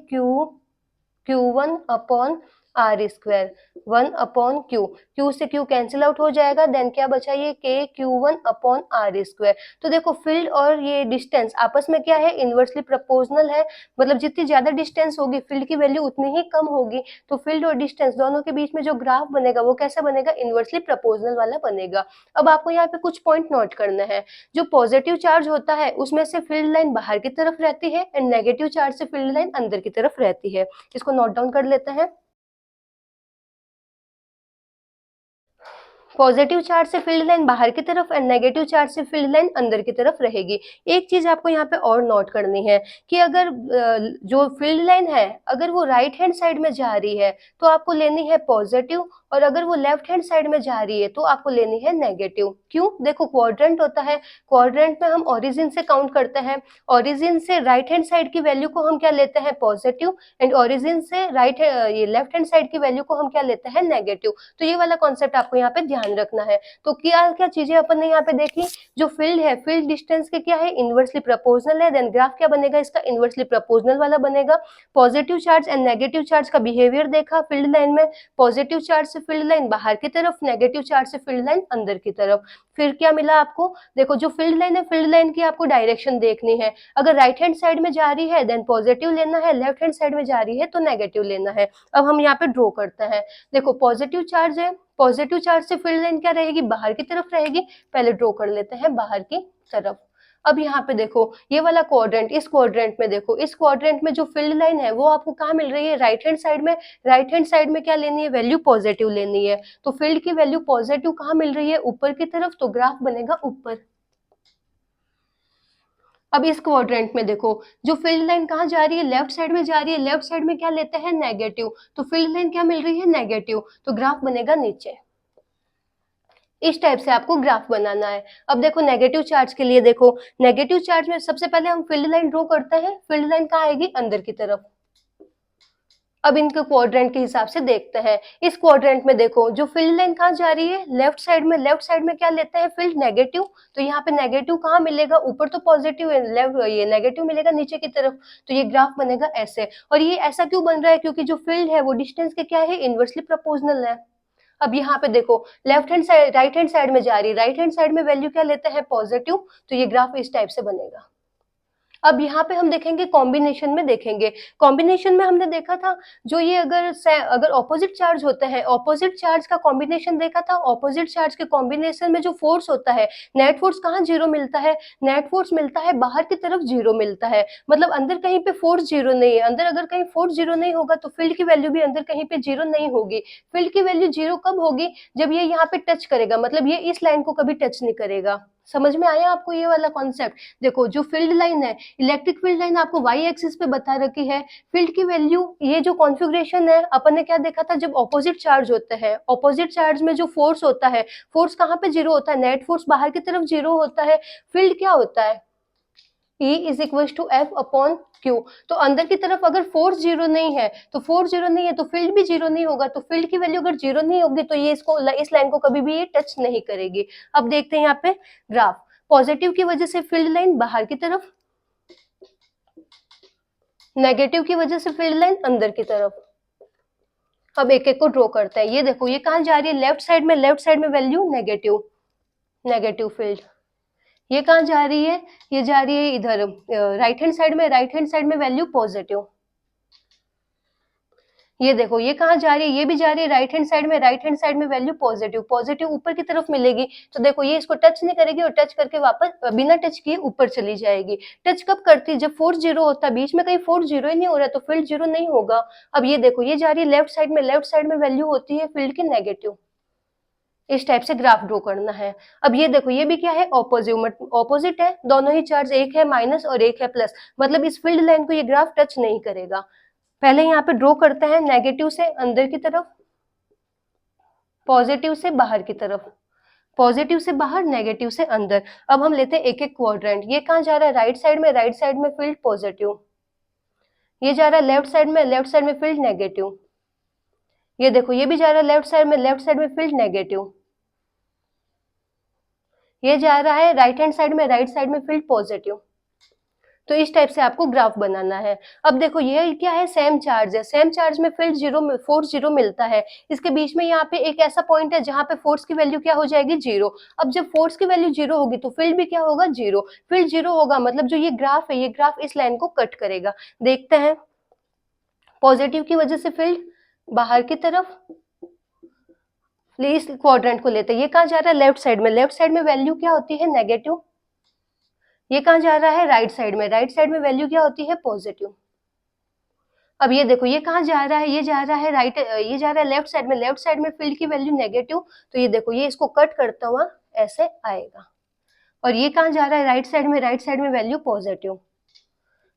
Q1 upon R square 1 upon Q से Q कैंसिल आउट हो जाएगा, देन क्या बचा ये K Q1 upon R square. तो देखो फील्ड और ये डिस्टेंस आपस में क्या है, इनवर्सली प्रोपोर्शनल है, मतलब जितनी ज्यादा डिस्टेंस होगी फील्ड की वैल्यू उतनी ही कम होगी। तो फील्ड और डिस्टेंस दोनों के बीच में जो ग्राफ बनेगा वो कैसा बनेगा, इनवर्सली प्रोपोर्शनल वाला बनेगा। अब आपको यहाँ पे कुछ पॉइंट नोट करना है। जो पॉजिटिव चार्ज होता है उसमें से फील्ड लाइन बाहर की तरफ रहती है एंड नेगेटिव चार्ज से फील्ड लाइन अंदर की तरफ रहती है। इसको नोट डाउन कर लेते हैं। पॉजिटिव चार्ज से फील्ड लाइन बाहर की तरफ एंड नेगेटिव चार्ज से फील्ड लाइन अंदर की तरफ रहेगी। एक चीज आपको यहाँ पे और नोट करनी है कि अगर जो फील्ड लाइन है अगर वो राइट हैंड साइड में जा रही है तो आपको लेनी है पॉजिटिव, और अगर वो लेफ्ट हैंड साइड में जा रही है तो आपको लेनी है नेगेटिव। क्यों, देखो क्वाड्रेंट होता है, क्वाड्रेंट में हम ओरिजिन से काउंट करते हैं, ओरिजिन से राइट हैंड साइड की वैल्यू को हम क्या लेते हैं, पॉजिटिव, एंड ओरिजिन से ये लेफ्ट हैंड साइड की वैल्यू को हम क्या लेते हैं, नेगेटिव। तो ये वाला कॉन्सेप्ट आपको यहाँ पे ध्यान रखना है। तो क्या क्या चीजें अपन ने यहाँ पे देखी, जो फील्ड है फील्ड डिस्टेंस के क्या है, इनवर्सली प्रोपोर्शनल है, देन ग्राफ क्या बनेगा इसका, इनवर्सली प्रोपोर्शनल वाला बनेगा। Positive charge and negative charge का बिहेवियर देखा फील्ड लाइन में, पॉजिटिव चार्ज से फील्ड लाइन बाहर की तरफ, नेगेटिव चार्ज से फील्ड लाइन अंदर की तरफ। फिर क्या मिला आपको, देखो जो फील्ड लाइन है फील्ड लाइन की आपको डायरेक्शन देखनी है, अगर राइट हैंड साइड में जा रही है देन पॉजिटिव लेना है, लेफ्ट हैंड साइड में जा रही है तो नेगेटिव लेना है। अब हम यहाँ पे ड्रॉ करते हैं, देखो पॉजिटिव चार्ज है, पॉजिटिव चार्ज से फील्ड लाइन क्या रहेगी, बाहर की तरफ रहेगी। पहले ड्रॉ कर लेते हैं बाहर की तरफ। अब यहाँ पे देखो ये वाला क्वाड्रेंट, इस क्वाड्रेंट में देखो, इस क्वाड्रेंट में जो फील्ड लाइन है वो आपको कहाँ मिल रही है, राइट हैंड साइड में। राइट हैंड साइड में क्या लेनी है, वैल्यू पॉजिटिव लेनी है। तो फील्ड की वैल्यू पॉजिटिव कहाँ मिल रही है, ऊपर की तरफ, तो ग्राफ बनेगा ऊपर। अब इस क्वाड्रेंट में देखो जो फील्ड लाइन कहाँ जा रही है, लेफ्ट साइड में जा रही है। लेफ्ट साइड में क्या लेते हैं, नेगेटिव। तो फील्ड लाइन क्या मिल रही है, नेगेटिव। तो ग्राफ बनेगा नीचे। इस टाइप से आपको ग्राफ बनाना है। अब देखो नेगेटिव चार्ज के लिए देखो, नेगेटिव चार्ज में सबसे पहले हम फील्ड लाइन ड्रॉ करते हैं। फील्ड लाइन कहाँ आएगी, अंदर की तरफ। अब इनके क्वाड्रेंट के हिसाब से देखते हैं। इस क्वाड्रेंट में देखो जो फील्ड लाइन कहाँ जा रही है, लेफ्ट साइड में। लेफ्ट साइड में क्या लेते हैं, फील्ड नेगेटिव। तो यहाँ पे नेगेटिव कहाँ मिलेगा, ऊपर तो पॉजिटिव है, लेफ्ट ये नेगेटिव मिलेगा नीचे की तरफ। तो ये ग्राफ बनेगा ऐसे। और ये ऐसा क्यों बन रहा है, क्योंकि जो फील्ड है वो डिस्टेंस के क्या है, इनवर्सली प्रोपोर्शनल है। अब यहाँ पे देखो left hand side, right hand side में जा रही है। राइट हैंड साइड में वैल्यू क्या लेते हैं, पॉजिटिव। तो ये ग्राफ इस टाइप से बनेगा। अब यहाँ पे हम देखेंगे कॉम्बिनेशन में, देखेंगे कॉम्बिनेशन में हमने देखा था जो ये अगर ऑपोजिट चार्ज होते हैं, ऑपोजिट चार्ज का कॉम्बिनेशन देखा था। ऑपोजिट चार्ज के कॉम्बिनेशन में जो फोर्स होता है, नेट फोर्स कहाँ जीरो मिलता है, नेट फोर्स मिलता है बाहर की तरफ जीरो मिलता है। मतलब अंदर कहीं पे फोर्स जीरो नहीं है। अंदर अगर कहीं फोर्स जीरो नहीं होगा तो फील्ड की वैल्यू भी अंदर कहीं पे जीरो नहीं होगी। फील्ड की वैल्यू जीरो कब होगी, जब ये यहाँ पे टच करेगा, मतलब ये इस लाइन को कभी टच नहीं करेगा। समझ में आया आपको ये वाला कॉन्सेप्ट। देखो जो फील्ड लाइन है, इलेक्ट्रिक फील्ड लाइन आपको वाई एक्सिस पे बता रखी है। फील्ड की वैल्यू, ये जो कॉन्फ़िगरेशन है अपन ने क्या देखा था, जब ऑपोजिट चार्ज होते हैं, ऑपोजिट चार्ज में जो फोर्स होता है, फोर्स कहाँ पे जीरो होता है, नेट फोर्स बाहर की तरफ जीरो होता है। फील्ड क्या होता है, E is equal to F upon Q. तो अंदर की तरफ अगर फोर्स जीरो नहीं है, तो फोर्स जीरो नहीं है तो फील्ड भी जीरो नहीं होगा। तो फील्ड की वैल्यू अगर जीरो नहीं होगी तो ये इसको, इस लाइन को कभी भी ये टच नहीं करेगी। अब देखते हैं यहाँ पे ग्राफ। पॉजिटिव की वजह से फील्ड लाइन बाहर की तरफ, नेगेटिव की वजह से फील्ड लाइन अंदर की तरफ। अब एक एक को ड्रॉ करते हैं। ये देखो ये कहाँ जा रही है, लेफ्ट साइड में। लेफ्ट साइड में वैल्यू नेगेटिव, नेगेटिव फील्ड। ये कहाँ जा रही है, ये जा रही है इधर राइट हैंड साइड में। राइट हैंड साइड में वैल्यू पॉजिटिव। ये देखो ये कहाँ जा रही है, ये भी जा रही है राइट हैंड साइड में। राइट हैंड साइड में वैल्यू पॉजिटिव, पॉजिटिव ऊपर की तरफ मिलेगी। तो देखो ये इसको टच नहीं करेगी और टच करके वापस बिना टच किए ऊपर चली जाएगी। टच कब करती है, जब फोर्स जीरो होता है। बीच में कहीं फोर्स जीरो ही नहीं हो रहा है तो फील्ड जीरो नहीं होगा। अब ये देखो ये जा रही है लेफ्ट साइड में। लेफ्ट साइड में वैल्यू होती है फील्ड की नेगेटिव। इस टाइप से ग्राफ ड्रॉ करना है। अब ये देखो ये भी क्या है, ऑपोजिट है। दोनों ही चार्ज, एक है माइनस और एक है प्लस, मतलब इस फील्ड लाइन को ये ग्राफ टच नहीं करेगा। पहले यहाँ पे ड्रॉ करते हैं, नेगेटिव से अंदर की तरफ, पॉजिटिव से बाहर की तरफ, पॉजिटिव से बाहर, नेगेटिव से अंदर। अब हम लेते हैं एक एक क्वाड्रेंट। ये कहाँ जा रहा है, राइट साइड में। राइट साइड में फील्ड पॉजिटिव। ये जा रहा है लेफ्ट साइड में। लेफ्ट साइड में फील्ड नेगेटिव। ये देखो ये भी जा रहा है लेफ्ट साइड में। लेफ्ट साइड में फील्ड नेगेटिव। ये जा रहा है राइट हैंड साइड में। राइट साइड में फील्ड पॉजिटिव। तो इस टाइप से आपको ग्राफ बनाना है। अब देखो ये क्या है, सेम चार्ज है। सेम चार्ज में फील्ड जीरो, फोर्स जीरो मिलता है। इसके बीच में यहाँ पे एक ऐसा पॉइंट है जहाँ पे फोर्स की वैल्यू क्या हो जाएगी, जीरो। अब जब फोर्स की वैल्यू जीरो होगी तो फील्ड भी क्या होगा, जीरो। फील्ड जीरो होगा मतलब जो ये ग्राफ है, ये ग्राफ इस लाइन को कट करेगा। देखते हैं, पॉजिटिव की वजह से फील्ड बाहर की तरफ। इस क्वाड्रेंट को लेते हैं। ये कहाँ जा रहा है, लेफ्ट साइड में। लेफ्ट साइड में वैल्यू क्या होती है, नेगेटिव। ये कहाँ जा रहा है, राइट साइड में। राइट साइड में वैल्यू क्या होती है, पॉजिटिव। अब ये देखो ये कहाँ जा रहा है, ये जा रहा है राइट, ये जा रहा है लेफ्ट साइड में। लेफ्ट साइड में फील्ड की वैल्यू नेगेटिव। तो ये देखो ये इसको कट करता हुआ ऐसे आएगा। और ये कहाँ जा रहा है, राइट साइड में। राइट साइड में वैल्यू पॉजिटिव।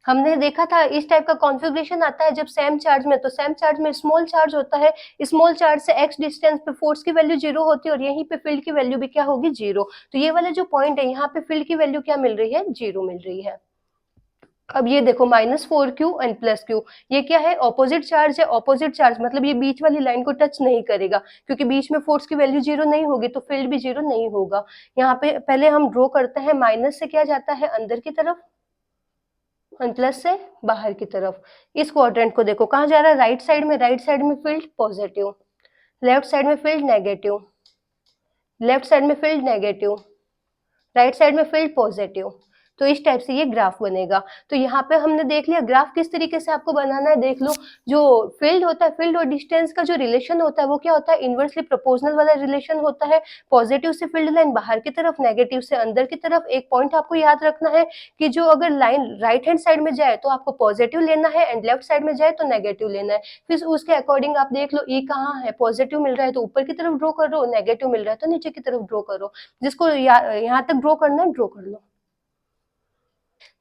हमने देखा था इस टाइप का कॉन्फ़िगरेशन आता है जब सेम चार्ज में। तो सेम चार्ज में स्मॉल चार्ज होता है। स्मॉल चार्ज से एक्स डिस्टेंस पे फोर्स की वैल्यू जीरो होती है और यहीं पे फील्ड की वैल्यू भी क्या होगी, जीरो। तो ये वाला जो पॉइंट है यहाँ पे फील्ड की वैल्यू क्या मिल रही है, जीरो मिल रही है। अब ये देखो -4q एंड +q, ये क्या है, ऑपोजिट चार्ज है। ऑपोजिट चार्ज मतलब ये बीच वाली लाइन को टच नहीं करेगा, क्योंकि बीच में फोर्स की वैल्यू जीरो नहीं होगी तो फील्ड भी जीरो नहीं होगा। यहाँ पे पहले हम ड्रॉ करते हैं, माइनस से क्या जाता है, अंदर की तरफ, और प्लस से बाहर की तरफ। इस क्वाड्रेंट को देखो कहाँ जा रहा है, राइट साइड में। राइट साइड में फील्ड पॉजिटिव, लेफ्ट साइड में फील्ड नेगेटिव, लेफ्ट साइड में फील्ड नेगेटिव, राइट साइड में फील्ड पॉजिटिव। तो इस टाइप से ये ग्राफ बनेगा। तो यहाँ पे हमने देख लिया ग्राफ किस तरीके से आपको बनाना है। देख लो, जो फील्ड होता है, फील्ड और डिस्टेंस का जो रिलेशन होता है वो क्या होता है, इनवर्सली प्रोपोर्शनल वाला रिलेशन होता है। पॉजिटिव से फील्ड लाइन बाहर की तरफ, नेगेटिव से अंदर की तरफ। एक पॉइंट आपको याद रखना है कि जो अगर लाइन राइट हैंड साइड में जाए तो आपको पॉजिटिव लेना है एंड लेफ्ट साइड में जाए तो नेगेटिव लेना है। फिर उसके अकॉर्डिंग आप देख लो ई कहाँ है, पॉजिटिव मिल रहा है तो ऊपर की तरफ ड्रॉ करो, नेगेटिव मिल रहा है तो नीचे की तरफ ड्रॉ करो। जिसको यहाँ तक ड्रॉ करना है ड्रॉ कर लो।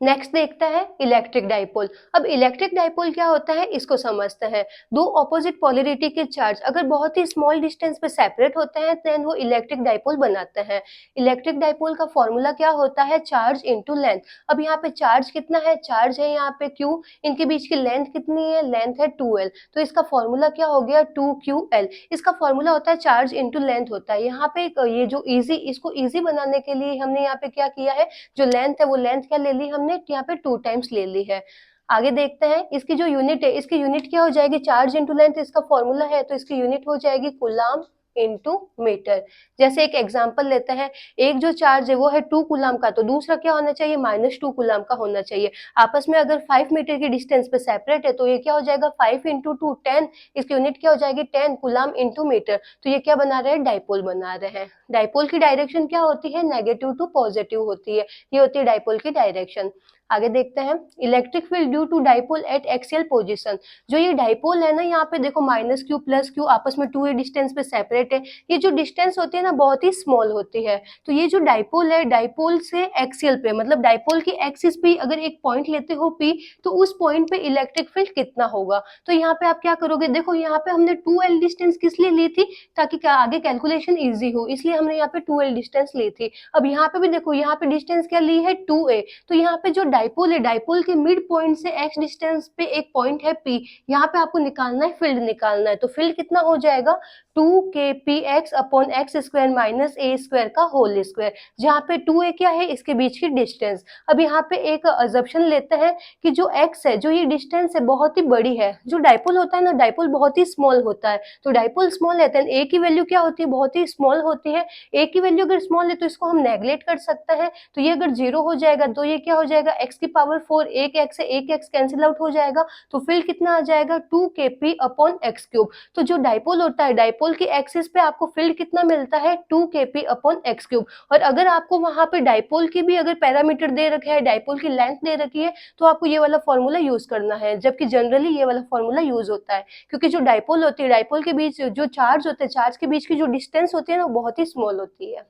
नेक्स्ट देखते हैं इलेक्ट्रिक डाइपोल। अब इलेक्ट्रिक डाइपोल क्या होता है इसको समझते हैं। दो ऑपोजिट पोलैरिटी के चार्ज अगर बहुत ही स्मॉल डिस्टेंस पे सेपरेट होते हैं देन वो इलेक्ट्रिक डाइपोल बनाते हैं। इलेक्ट्रिक डाइपोल का फॉर्मूला क्या होता है, चार्ज इनटू लेंथ। अब यहाँ पे चार्ज कितना है, चार्ज है यहाँ पे Q, इनके बीच की लेंथ कितनी है, लेंथ है 2L, तो इसका फॉर्मूला क्या हो गया 2QL। इसका फॉर्मूला होता है चार्ज इनटू लेंथ होता है। यहाँ पे ये जो इजी, इसको इजी बनाने के लिए हमने यहाँ पे क्या किया है, जो लेंथ है वो लेंथ क्या ले ली हमने, यहाँ पे 2 टाइम्स ले ली है। आगे देखते हैं इसकी जो यूनिट है, इसकी यूनिट क्या हो जाएगी, चार्ज इंटू लेंथ इसका फॉर्मूला है तो इसकी यूनिट हो जाएगी कूलाम इंटू मीटर। जैसे एक एग्जांपल लेते हैं, एक जो चार्ज है वो है 2 कूलाम का, तो दूसरा क्या होना चाहिए, -2 कूलाम का होना चाहिए। आपस में अगर 5 मीटर की डिस्टेंस पे सेपरेट है तो ये क्या हो जाएगा 5 इंटू 2 10, इसकी यूनिट क्या हो जाएगी 10 कूलाम इंटू मीटर। तो ये क्या बना रहे हैं, डाइपोल बना रहे हैं। डाइपोल की डायरेक्शन क्या होती है, नेगेटिव टू पॉजिटिव होती है, ये होती है डाइपोल की डायरेक्शन। आगे देखते हैं electric field due to dipole at axial position. जो ये डाइपोल है ना, यहाँ पे देखो -Q + Q आपस में 2a डिस्टेंस पे सेपरेट है। ये जो डिस्टेंस होती है ना बहुत ही स्मॉल होती है। तो ये जो डाइपोल है, डाइपोल से एक्सियल पे मतलब डाइपोल की एक्सिस पे अगर एक पॉइंट लेते हो P, तो उस पॉइंट पे इलेक्ट्रिक फील्ड कितना होगा। तो यहाँ पे आप क्या करोगे, देखो यहाँ पे हमने 2L डिस्टेंस किस लिए ली थी, ताकि आगे कैलकुलेशन ईजी हो, इसलिए हमने यहाँ पे 2L डिस्टेंस ली थी। अब यहाँ पे भी देखो, यहाँ पे डिस्टेंस क्या ली है 2a, तो यहाँ पे जो डाइपोल है, डाइपोल के मिड पॉइंट से x डिस्टेंस पे एक पॉइंट है P, यहाँ पे आपको निकालना है फील्ड निकालना है। तो फील्ड कितना हो जाएगा 2kpx upon x square minus a square का होल स्क्वायर, जहाँ पे 2a क्या है, इसके बीच की डिस्टेंस। अब यहाँ पे एक अजम्पशन लेते हैं कि जो x है, जो ये डिस्टेंस है बहुत ही बड़ी है। जो डाइपोल होता है ना, डाइपोल बहुत ही स्मॉल होता है, तो डाइपोल स्मॉल है तो a की वैल्यू क्या होती है, बहुत ही स्मॉल होती है। a की वैल्यू अगर स्मॉल है तो इसको हम नेगलेक्ट कर सकते हैं, तो ये अगर 0 हो जाएगा तो ये क्या हो जाएगा x की पावर 4, एक x से एक x कैंसिल आउट हो जाएगा, तो फील्ड कितना आ जाएगा 2kp अपॉन x क्यूब। तो जो डाइपोल होता है, डाइपोल की एक्सिस पे आपको फील्ड कितना मिलता है 2kp अपॉन x क्यूब। और अगर आपको वहां पे डाइपोल की भी अगर पैरामीटर दे रखा है, डाइपोल की लेंथ दे रखी है, तो आपको ये वाला फॉर्मूला यूज करना है, जबकि जनरली ये वाला फॉर्मूला यूज होता है, क्योंकि जो डाइपोल होती है, डाइपोल के बीच जो चार्ज होते हैं, चार्ज के बीच की जो डिस्टेंस होती है ना, वो बहुत ही स्मॉल होती है।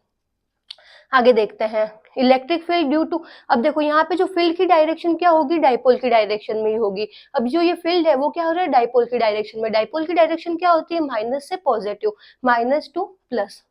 आगे देखते हैं इलेक्ट्रिक फील्ड ड्यू टू। अब देखो यहाँ पे जो फील्ड की डायरेक्शन क्या होगी, डाइपोल की डायरेक्शन में ही होगी। अब जो ये फील्ड है वो क्या हो रहा है, डाइपोल की डायरेक्शन में। डाइपोल की डायरेक्शन क्या होती है, माइनस से positive, -2 plus.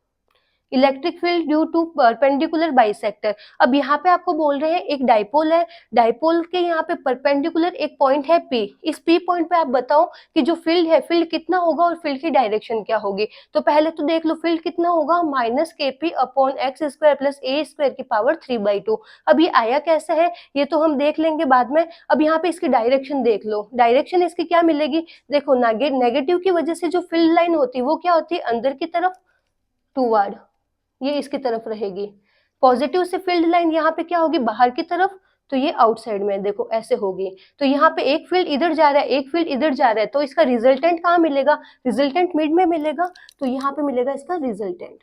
Electric field due to perpendicular bisector. अब यहाँ पे आपको बोल रहे हैं एक डाइपोल है, डाइपोल के यहाँ पे परपेंडिकुलर एक पॉइंट है P, इस P पॉइंट पे आप बताओ कि जो फील्ड है, फील्ड कितना होगा और फील्ड की डायरेक्शन क्या होगी। तो पहले तो देख लो फील्ड कितना होगा, -kp upon x square plus a square की पावर 3/2। अब ये आया कैसे है ये तो हम देख लेंगे बाद में। अब यहाँ पे इसकी डायरेक्शन देख लो, डायरेक्शन इसकी क्या मिलेगी, देखो नेगेटिव की वजह से जो फील्ड लाइन होती है वो क्या होती है, अंदर की तरफ टूवर्ड, ये इसकी तरफ रहेगी। पॉजिटिव से फील्ड लाइन यहाँ पे क्या होगी, बाहर की तरफ, तो ये आउटसाइड में देखो ऐसे होगी। तो यहाँ पे एक फील्ड इधर जा रहा है, एक फील्ड इधर जा रहा है, तो इसका रिजल्टेंट कहाँ मिलेगा, रिजल्टेंट मिड में मिलेगा, तो यहाँ पे मिलेगा इसका रिजल्टेंट।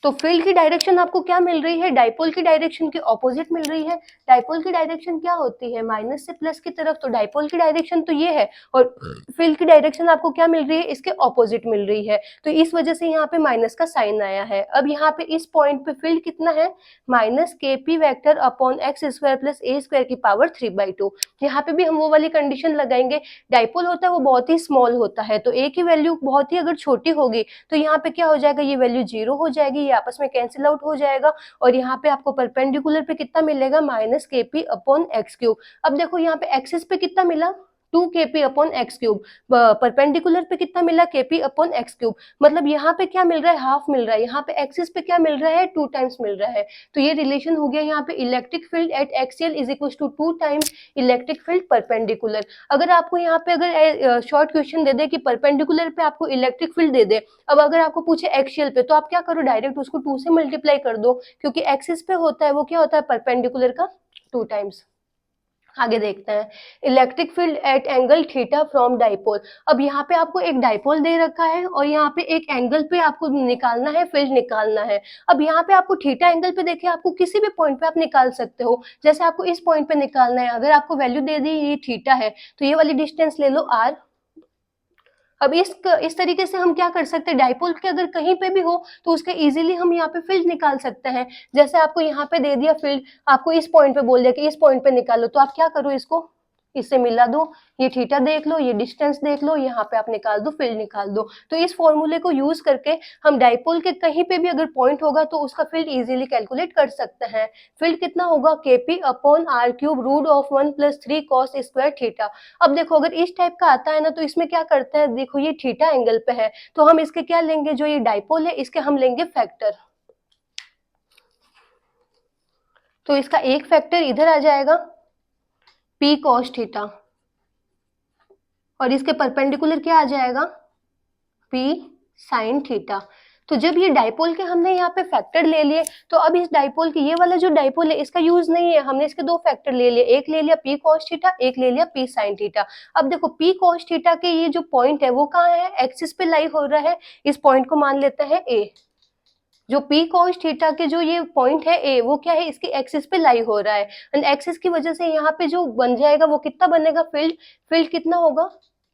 तो फील्ड की डायरेक्शन आपको क्या मिल रही है, डाइपोल की डायरेक्शन की ऑपोजिट मिल रही है। डाइपोल की डायरेक्शन क्या होती है, माइनस से प्लस की तरफ, तो डाइपोल की डायरेक्शन तो ये है, और फील्ड की डायरेक्शन आपको क्या मिल रही है, इसके ऑपोजिट मिल रही है, तो इस वजह से यहाँ पे माइनस का साइन आया है। अब यहाँ पे इस पॉइंट पे फील्ड कितना है, -kp vector upon x square plus a square की पावर 3/2। यहाँ पे भी हम वो वाली कंडीशन लगाएंगे, डाइपोल होता है वो बहुत ही स्मॉल होता है, तो a की वैल्यू बहुत ही अगर छोटी होगी तो यहाँ पे क्या हो जाएगा, ये वैल्यू 0 हो जाएगी, आपस में कैंसिल आउट हो जाएगा, और यहाँ पे आपको परपेंडिकुलर पे कितना मिलेगा, -kp अपॉन एक्स क्यूब। अब देखो यहाँ पे एक्सिस पे कितना मिला 2kp upon x cube. Perpendicular पे कितना मिला, kp अपॉन एक्स क्यूब। मतलब यहाँ पे क्या मिल रहा है, हाफ मिल रहा है। यहाँ पे एक्सिस पे क्या मिल रहा है, 2 टाइम्स मिल रहा है। तो ये रिलेशन हो गया यहाँ पे electric field at axial is equal to 2 times electric field perpendicular. अगर आपको यहाँ पे अगर शॉर्ट क्वेश्चन दे दे कि परपेंडिकुलर पे आपको इलेक्ट्रिक फील्ड दे दे, अब अगर आपको पूछे एक्सियल पे, तो आप क्या करो, डायरेक्ट उसको 2 से मल्टीप्लाई कर दो, क्योंकि एक्सिस पे होता है वो क्या होता है, परपेंडिकुलर का 2 टाइम्स। आगे देखते हैं, electric field eight angle theta from dipole. अब यहाँ पे आपको एक डाइपोल दे रखा है और यहाँ पे एक एंगल पे आपको निकालना है, फील्ड निकालना है। अब यहाँ पे आपको थीटा एंगल पे देखिए, आपको किसी भी पॉइंट पे आप निकाल सकते हो। जैसे आपको इस पॉइंट पे निकालना है, अगर आपको वैल्यू दे दी ये थीटा है, तो ये वाली डिस्टेंस ले लो r। अब इस तरीके से हम क्या कर सकते हैं, डाइपोल के अगर कहीं पे भी हो तो उसके इजीली हम यहाँ पे फील्ड निकाल सकते हैं। जैसे आपको यहाँ पे दे दिया फील्ड, आपको इस पॉइंट पे बोल दिया कि इस पॉइंट पे निकालो, तो आप क्या करो, इसको इससे मिला दो, ये थीटा देख लो, ये डिस्टेंस देख लो, यहाँ पे आप निकाल दो, फील्ड निकाल दो। तो इस फॉर्मूले को यूज करके हम डाइपोल के कहीं पे भी अगर पॉइंट होगा तो उसका फील्ड इजीली कैलकुलेट कर सकते हैं। फील्ड कितना होगा, kp upon r cube root of 1 plus 3 cos square theta. अब देखो अगर इस टाइप का आता है ना, तो इसमें क्या करते हैं, देखो ये थीटा एंगल पे है, तो हम इसके क्या लेंगे, जो ये डाइपोल है इसके हम लेंगे फैक्टर। तो इसका एक फैक्टर इधर आ जाएगा p cos थीटा, और इसके परपेंडिकुलर क्या आ जाएगा, p sin थीटा। तो जब ये डाइपोल के हमने यहाँ पे फैक्टर ले लिए, तो अब इस डाइपोल के, ये वाला जो डाइपोल है इसका यूज नहीं है, हमने इसके 2 फैक्टर ले लिए, एक ले लिया p cos थीटा, एक ले लिया p sin थीटा। अब देखो p cos थीटा के ये जो पॉइंट है वो कहाँ है, एक्सिस पे लाई हो रहा है, इस पॉइंट को मान लेते हैं a। जो p cos थीटा के जो ये पॉइंट है a, वो क्या है, इसकी एक्सिस पे लाई हो रहा है, एंड एक्सिस की वजह से यहाँ पे जो बन जाएगा वो कितना बनेगा, फील्ड। फील्ड कितना होगा,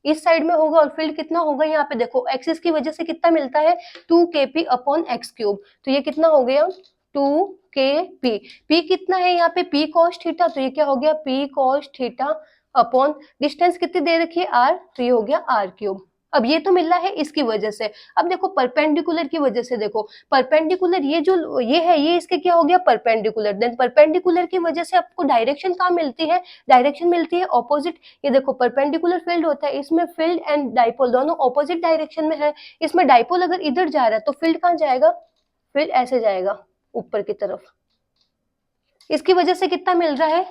इस साइड में होगा, और फील्ड कितना होगा, यहाँ पे देखो एक्सिस की वजह से कितना मिलता है, 2kp अपॉन एक्स क्यूब। तो ये कितना हो गया, 2kp। p कितना है यहाँ पे, p cos थीटा, तो ये क्या हो गया, p cos theta upon distance कितनी दे रखी है, r, तो ये हो गया r क्यूब। अब ये तो मिला है इसकी वजह से। अब देखो परपेंडिकुलर की वजह से, देखो परपेंडिकुलर ये जो ये है, ये इसके क्या हो गया, परपेंडिकुलर। देन परपेंडिकुलर की वजह से आपको डायरेक्शन कहाँ मिलती है, डायरेक्शन मिलती है ऑपोजिट। ये देखो परपेंडिकुलर फील्ड होता है, इसमें फील्ड एंड डाइपोल दोनों ऑपोजिट डायरेक्शन में है। इसमें डाइपोल अगर इधर जा रहा है तो फील्ड कहाँ जाएगा, फील्ड ऐसे जाएगा ऊपर की तरफ। इसकी वजह से कितना मिल रहा है,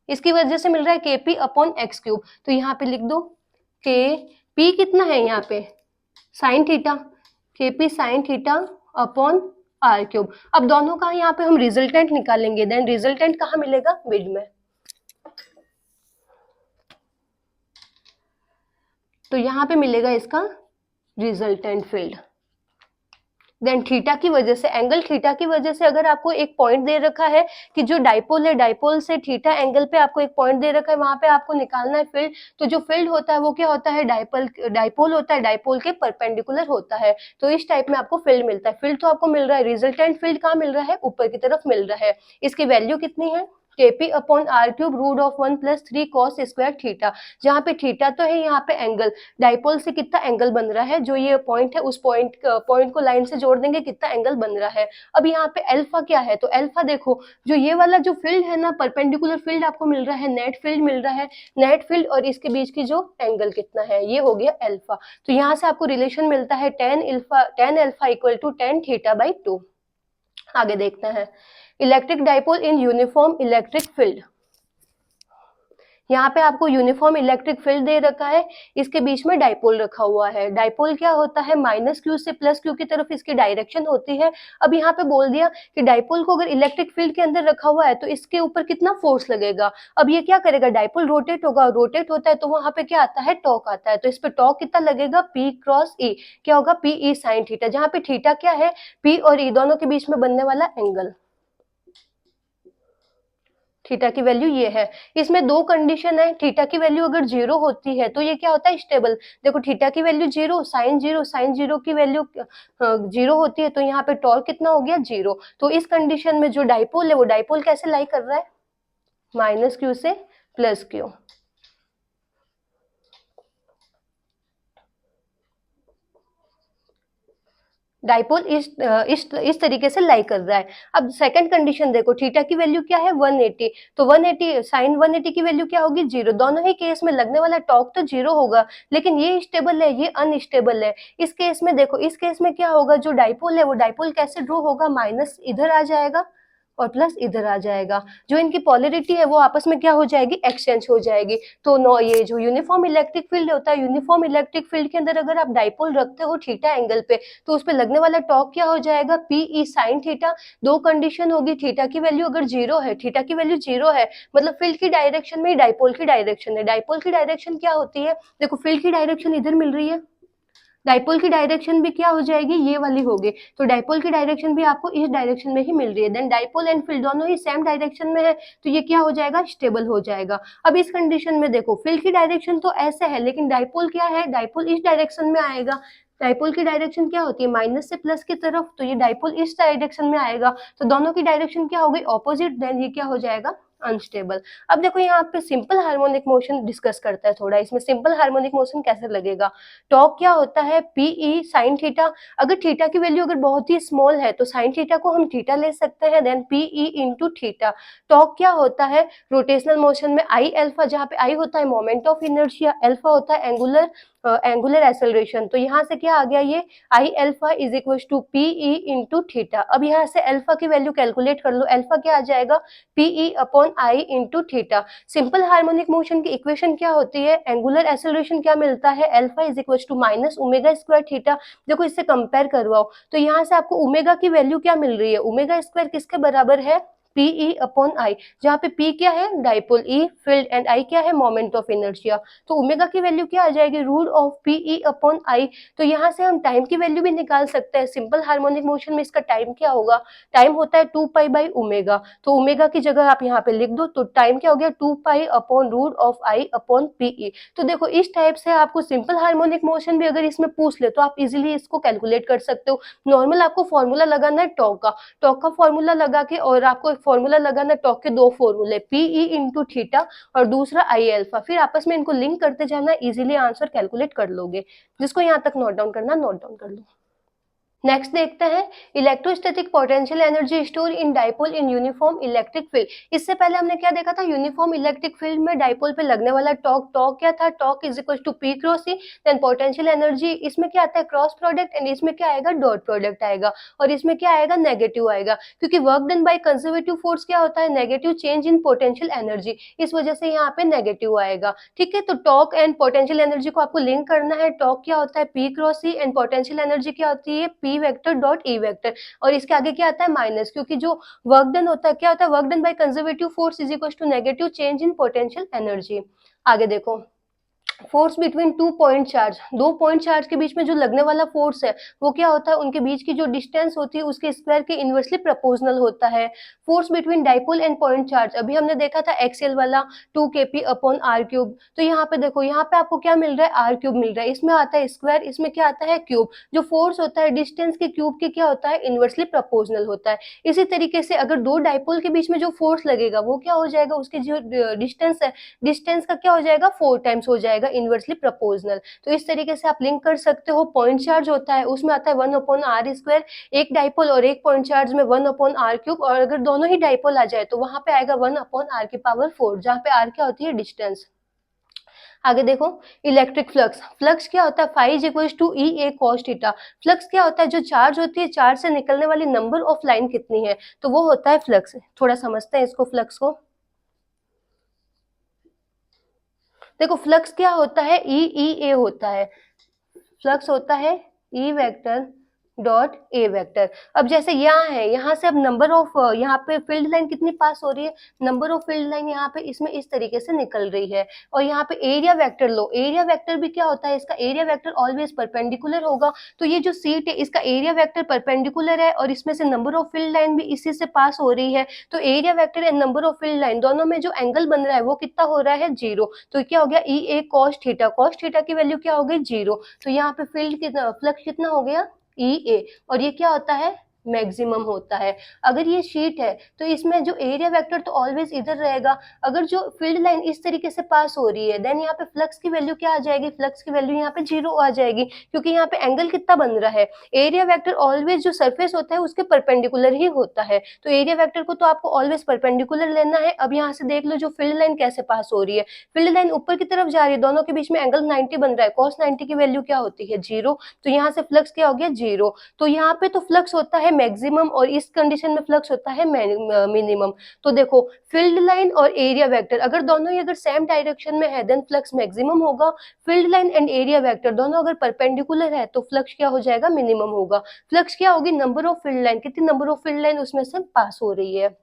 इसकी वजह से मिल रहा है kp अपॉन एक्स क्यूब। तो यहाँ पे लिख दो k, p कितना है यहाँ पे, sine theta, kp sine theta upon r cube. अब दोनों का यहाँ पे हम रिजल्टेंट निकालेंगे, देन रिजल्टेंट कहाँ मिलेगा, मिड में। तो यहाँ पे मिलेगा इसका रिजल्टेंट फील्ड। देन थीटा की वजह से, एंगल थीटा की वजह से, अगर आपको एक पॉइंट दे रखा है कि जो डाइपोल है, डाइपोल से थीटा एंगल पे आपको एक पॉइंट दे रखा है, वहां पे आपको निकालना है फील्ड। तो जो फील्ड होता है वो क्या होता है, डाइपोल होता है, डाइपोल के परपेंडिकुलर होता है। तो इस टाइप में आपको फील्ड मिलता है। फील्ड तो आपको मिल रहा है, रिजल्टेंट फील्ड कहाँ मिल रहा है, ऊपर की तरफ मिल रहा है। इसकी वैल्यू कितनी है, kp upon r cube root of 1 plus 3 cos square theta. जहाँ पे थीटा तो है, यहाँ पे एंगल, डाइपोल से कितना एंगल बन रहा है, जो ये पॉइंट है उस पॉइंट को लाइन से जोड़ देंगे, कितना एंगल बन रहा है। अब यहाँ पे अल्फा क्या है, तो अल्फा देखो, जो ये वाला जो फील्ड है ना, परपेंडिकुलर फील्ड आपको मिल रहा है, नेट फील्ड मिल रहा है, नेट फील्ड और इसके बीच की जो एंगल कितना है, ये हो गया अल्फा। तो यहाँ से आपको रिलेशन मिलता है tan alpha equal to tan theta by 2। आगे देखते हैं, electric dipole in uniform electric field. यहाँ पे आपको यूनिफॉर्म इलेक्ट्रिक फील्ड दे रखा है, इसके बीच में डाइपोल रखा हुआ है। डाइपोल क्या होता है, माइनस क्यू से प्लस क्यू की तरफ इसकी डायरेक्शन होती है। अब यहाँ पे बोल दिया कि डाइपोल को अगर इलेक्ट्रिक फील्ड के अंदर रखा हुआ है तो इसके ऊपर कितना फोर्स लगेगा। अब ये क्या करेगा, डाइपोल रोटेट होगा, रोटेट होता है तो वहां पे क्या आता है, टॉर्क आता है। तो इस पे टॉर्क कितना लगेगा, P क्रॉस E, क्या होगा, PE साइन थीटा। जहाँ पे थीटा क्या है, P और E दोनों के बीच में बनने वाला एंगल। थीटा की वैल्यू ये है। इसमें 2 कंडीशन है, थीटा की वैल्यू अगर 0 होती है तो ये क्या होता है, स्टेबल। देखो थीटा की वैल्यू 0, साइन 0 की वैल्यू 0 होती है, तो यहाँ पे टॉर्क कितना हो गया, 0। तो इस कंडीशन में जो डाइपोल है वो डाइपोल कैसे लाई कर रहा है, माइनस क्यू से प्लस क्यू। डाइपोल इस तरीके से लाई कर रहा है। अब सेकंड कंडीशन देखो, थीटा की वैल्यू क्या है 180, तो 180 साइन 180 की वैल्यू क्या होगी 0। दोनों ही केस में लगने वाला टॉर्क तो 0 होगा, लेकिन ये स्टेबल है, ये अनस्टेबल है। इस केस में देखो, इस केस में क्या होगा, जो डाइपोल है वो डाइपोल कैसे ड्रॉ होगा, माइनस इधर आ जाएगा और प्लस इधर आ जाएगा। जो इनकी पोलरिटी है वो आपस में क्या हो जाएगी, एक्सचेंज हो जाएगी। तो नो, ये जो यूनिफॉर्म इलेक्ट्रिक फील्ड होता है, यूनिफॉर्म इलेक्ट्रिक फील्ड के अंदर अगर आप डाइपोल रखते हो थीटा एंगल पे, तो उस पे लगने वाला टॉर्क क्या हो जाएगा, पीई साइन थीटा। दो कंडीशन होगी, थीटा की वैल्यू अगर 0 है, थीटा की वैल्यू 0 है, मतलब फील्ड की डायरेक्शन में डाइपोल की डायरेक्शन है। डाइपोल की डायरेक्शन क्या होती है, देखो फील्ड की डायरेक्शन इधर मिल रही है, डाइपोल की डायरेक्शन भी क्या हो जाएगी, ये वाली होगी। तो डाइपोल की डायरेक्शन भी आपको इस डायरेक्शन में ही मिल रही है। देन डाइपोल एंड फील्ड दोनों ही सेम डायरेक्शन में है, तो ये क्या हो जाएगा, स्टेबल हो जाएगा। अब इस कंडीशन में देखो, फील्ड की डायरेक्शन तो ऐसे है, लेकिन डाइपोल क्या है, डाइपोल इस डायरेक्शन में आएगा। डाइपोल की डायरेक्शन क्या होती है, माइनस से प्लस की तरफ, तो ये डाइपोल इस डायरेक्शन में आएगा, तो दोनों की डायरेक्शन क्या हो गई, ऑपोजिट। देन ये क्या हो जाएगा, अनस्टेबल। अब देखो यहाँ पे सिंपल हार्मोनिक मोशन डिस्कस करता है थोड़ा। इसमें सिंपल हार्मोनिक मोशन कैसे लगेगा, टॉर्क क्या होता है, पीई साइन थीटा। अगर थीटा की वैल्यू अगर बहुत ही स्मॉल है तो साइन थीटा को हम थीटा ले सकते हैं, then PE into theta. Torque क्या होता है, रोटेशनल मोशन में आई अल्फा, जहाँ पे आई होता है मोमेंट ऑफ इनर्शिया, अल्फा होता है एंगुलर एक्सेलरेशन। तो यहाँ से क्या आ गया, ये I alpha is equal to PE into theta. अब यहाँ से अल्फा की वैल्यू कैलकुलेट कर लो, अल्फा क्या आ जाएगा, PE upon I into theta. Simple harmonic motion की इक्वेशन क्या होती है, एंगुलर एक्सेलरेशन क्या मिलता है, alpha is equal to minus omega square theta. देखो इससे कंपेयर करवाओ, तो यहाँ से आपको ओमेगा की वैल्यू क्या मिल रही है, ओमेगा स्क्वायर किसके बराबर है, पीई अपॉन आई, जहाँ पे पी क्या है dipole, E field and I क्या है मोमेंट ऑफ इनर्शिया। तो ओमेगा की वैल्यू क्या आ जाएगी, root of PE upon I. तो यहाँ से हम टाइम की वैल्यू भी निकाल सकते हैं। सिंपल हार्मोनिक मोशन में इसका टाइम क्या होगा, टाइम होता है 2 पाई बाई ओमेगा। तो ओमेगा की जगह आप यहाँ पे लिख दो, तो टाइम क्या हो गया 2 pi upon root of I upon PE. तो देखो इस टाइप से आपको सिंपल हार्मोनिक मोशन भी अगर इसमें पूछ ले तो आप इजीली इसको कैलकुलेट कर सकते हो। नॉर्मल आपको फॉर्मूला लगाना है टॉक का फॉर्मूला लगा के, और आपको फॉर्मूला लगाना टॉक के दो फॉर्मूले, पीई इंटू थीटा और दूसरा आई अल्फा, फिर आपस में इनको लिंक करते जाना, इजीली आंसर कैलकुलेट कर लोगे। जिसको यहाँ तक नोट डाउन करना नोट डाउन कर लो। नेक्स्ट देखते हैं, electrostatic potential energy store in dipole in uniform electric field. इससे पहले हमने क्या देखा था, यूनिफॉर्म इलेक्ट्रिक फील्ड में डाइपोल पे लगने वाला टॉर्क क्या था, torque is equal to P cross E. Then potential energy, इसमें क्या आता है क्रॉस प्रोडक्ट, एंड इसमें क्या आएगा डॉट प्रोडक्ट आएगा, और इसमें क्या आएगा नेगेटिव आएगा, क्योंकि work done by conservative force क्या होता है, negative change in potential energy, इस वजह से यहाँ पे नेगेटिव आएगा। ठीक है, तो टॉर्क एंड पोटेंशियल एनर्जी को आपको लिंक करना है। टॉर्क क्या होता है P cross E, and potential energy क्या होती है P vector dot E vector, और इसके आगे क्या आता है माइनस, क्योंकि जो वर्क डन होता है क्या होता है, work done by conservative force is equal to negative change in potential energy. आगे देखो, force between two point charge, दो पॉइंट चार्ज के बीच में जो लगने वाला फोर्स है वो क्या होता है, उनके बीच की जो डिस्टेंस होती है उसके स्क्वायर के इनवर्सली प्रोपोर्शनल होता है। Force between dipole and point charge, अभी हमने देखा था एक्सियल वाला 2 kp अपॉन आर क्यूब। तो यहाँ पे देखो, यहाँ पे आपको क्या मिल रहा है, आर क्यूब मिल रहा है, इसमें आता है स्क्वायर, इसमें क्या आता है क्यूब। जो फोर्स होता है डिस्टेंस के क्यूब के क्या होता है, इनवर्सली प्रोपोर्शनल होता है। इसी तरीके से अगर दो डाइपोल के बीच में जो फोर्स लगेगा वो क्या हो जाएगा, उसके जो डिस्टेंस है, डिस्टेंस का क्या हो जाएगा 4 टाइम्स हो जाएगा, इनवर्सली प्रोपोर्शनल। तो इस तरीके से आप लिंक कर सकते हो। पॉइंट चार्ज होता है उसमें आता है 1 अपॉन आर स्क्वायर, एक डाइपोल और एक पॉइंट चार्ज में 1 अपॉन आर क्यूब, और अगर दोनों ही डाइपोल आ जाए तो वहां पे आएगा 1 अपॉन आर की पावर 4, जहां पे आर क्या होती है डिस्टेंस। आगे देखो, इलेक्ट्रिक फ्लक्स, फ्लक्स क्या होता है phi is equal to E A cos theta. Flux क्या होता है, जो चार्ज होती है, चार्ज से निकलने वाली नंबर ऑफ लाइन कितनी है, तो वो होता है फ्लक्स। थोड़ा समझते हैं इसको, फ्लक्स को देखो, फ्लक्स क्या होता है, ई ई ए होता है, फ्लक्स होता है E vector dot A vector. अब जैसे यहाँ है, यहाँ से अब नंबर ऑफ, यहाँ पे फील्ड लाइन कितनी पास हो रही है, नंबर ऑफ फील्ड लाइन यहाँ पे इसमें इस तरीके से निकल रही है। और यहाँ पे एरिया वेक्टर लो, एरिया वेक्टर भी क्या होता है, इसका एरिया वेक्टर ऑलवेज परपेंडिकुलर होगा। तो ये जो सीट है इसका एरिया वेक्टर परपेंडिकुलर है, और इसमें से नंबर ऑफ फील्ड लाइन भी इसी से पास हो रही है। तो area vector and number of field line दोनों में जो एंगल बन रहा है वो कितना हो रहा है 0। तो क्या हो गया ई A cos theta, cos theta की वैल्यू क्या हो गई 0। तो यहाँ पे फील्ड कितना, फ्लक्स कितना हो गया ई ए, और ये क्या होता है मैक्सिमम होता है। अगर ये शीट है तो इसमें जो एरिया वेक्टर तो ऑलवेज इधर रहेगा। अगर जो फील्ड लाइन इस तरीके से पास हो रही है देन यहाँ पे फ्लक्स की वैल्यू क्या आ जाएगी, फ्लक्स की वैल्यू यहाँ पे 0 आ जाएगी, क्योंकि यहाँ पे एंगल कितना बन रहा है, एरिया वेक्टर ऑलवेज जो सरफेस होता है उसके परपेंडिकुलर ही होता है, तो एरिया वेक्टर को तो आपको ऑलवेज परपेंडिकुलर लेना है। अब यहाँ से देख लो जो फील्ड लाइन कैसे पास हो रही है, फील्ड लाइन ऊपर की तरफ जा रही है, दोनों के बीच में एंगल 90 बन रहा है, cos 90 की वैल्यू क्या होती है 0, तो यहाँ से फ्लक्स क्या हो गया 0। तो यहाँ पे तो फ्लक्स होता है मैक्सिमम और इस कंडीशन में फ्लक्स होता है मिनिमम। तो देखो फील्ड लाइन और एरिया वेक्टर अगर दोनों ही अगर सेम डायरेक्शन में है देन फ्लक्स मैक्सिमम होगा, field line and area vector दोनों अगर परपेंडिकुलर है तो फ्लक्स क्या हो जाएगा मिनिमम होगा। फ्लक्स क्या होगी, नंबर ऑफ फील्ड लाइन, कितनी नंबर ऑफ फील्ड लाइन उसमें से पास हो रही है।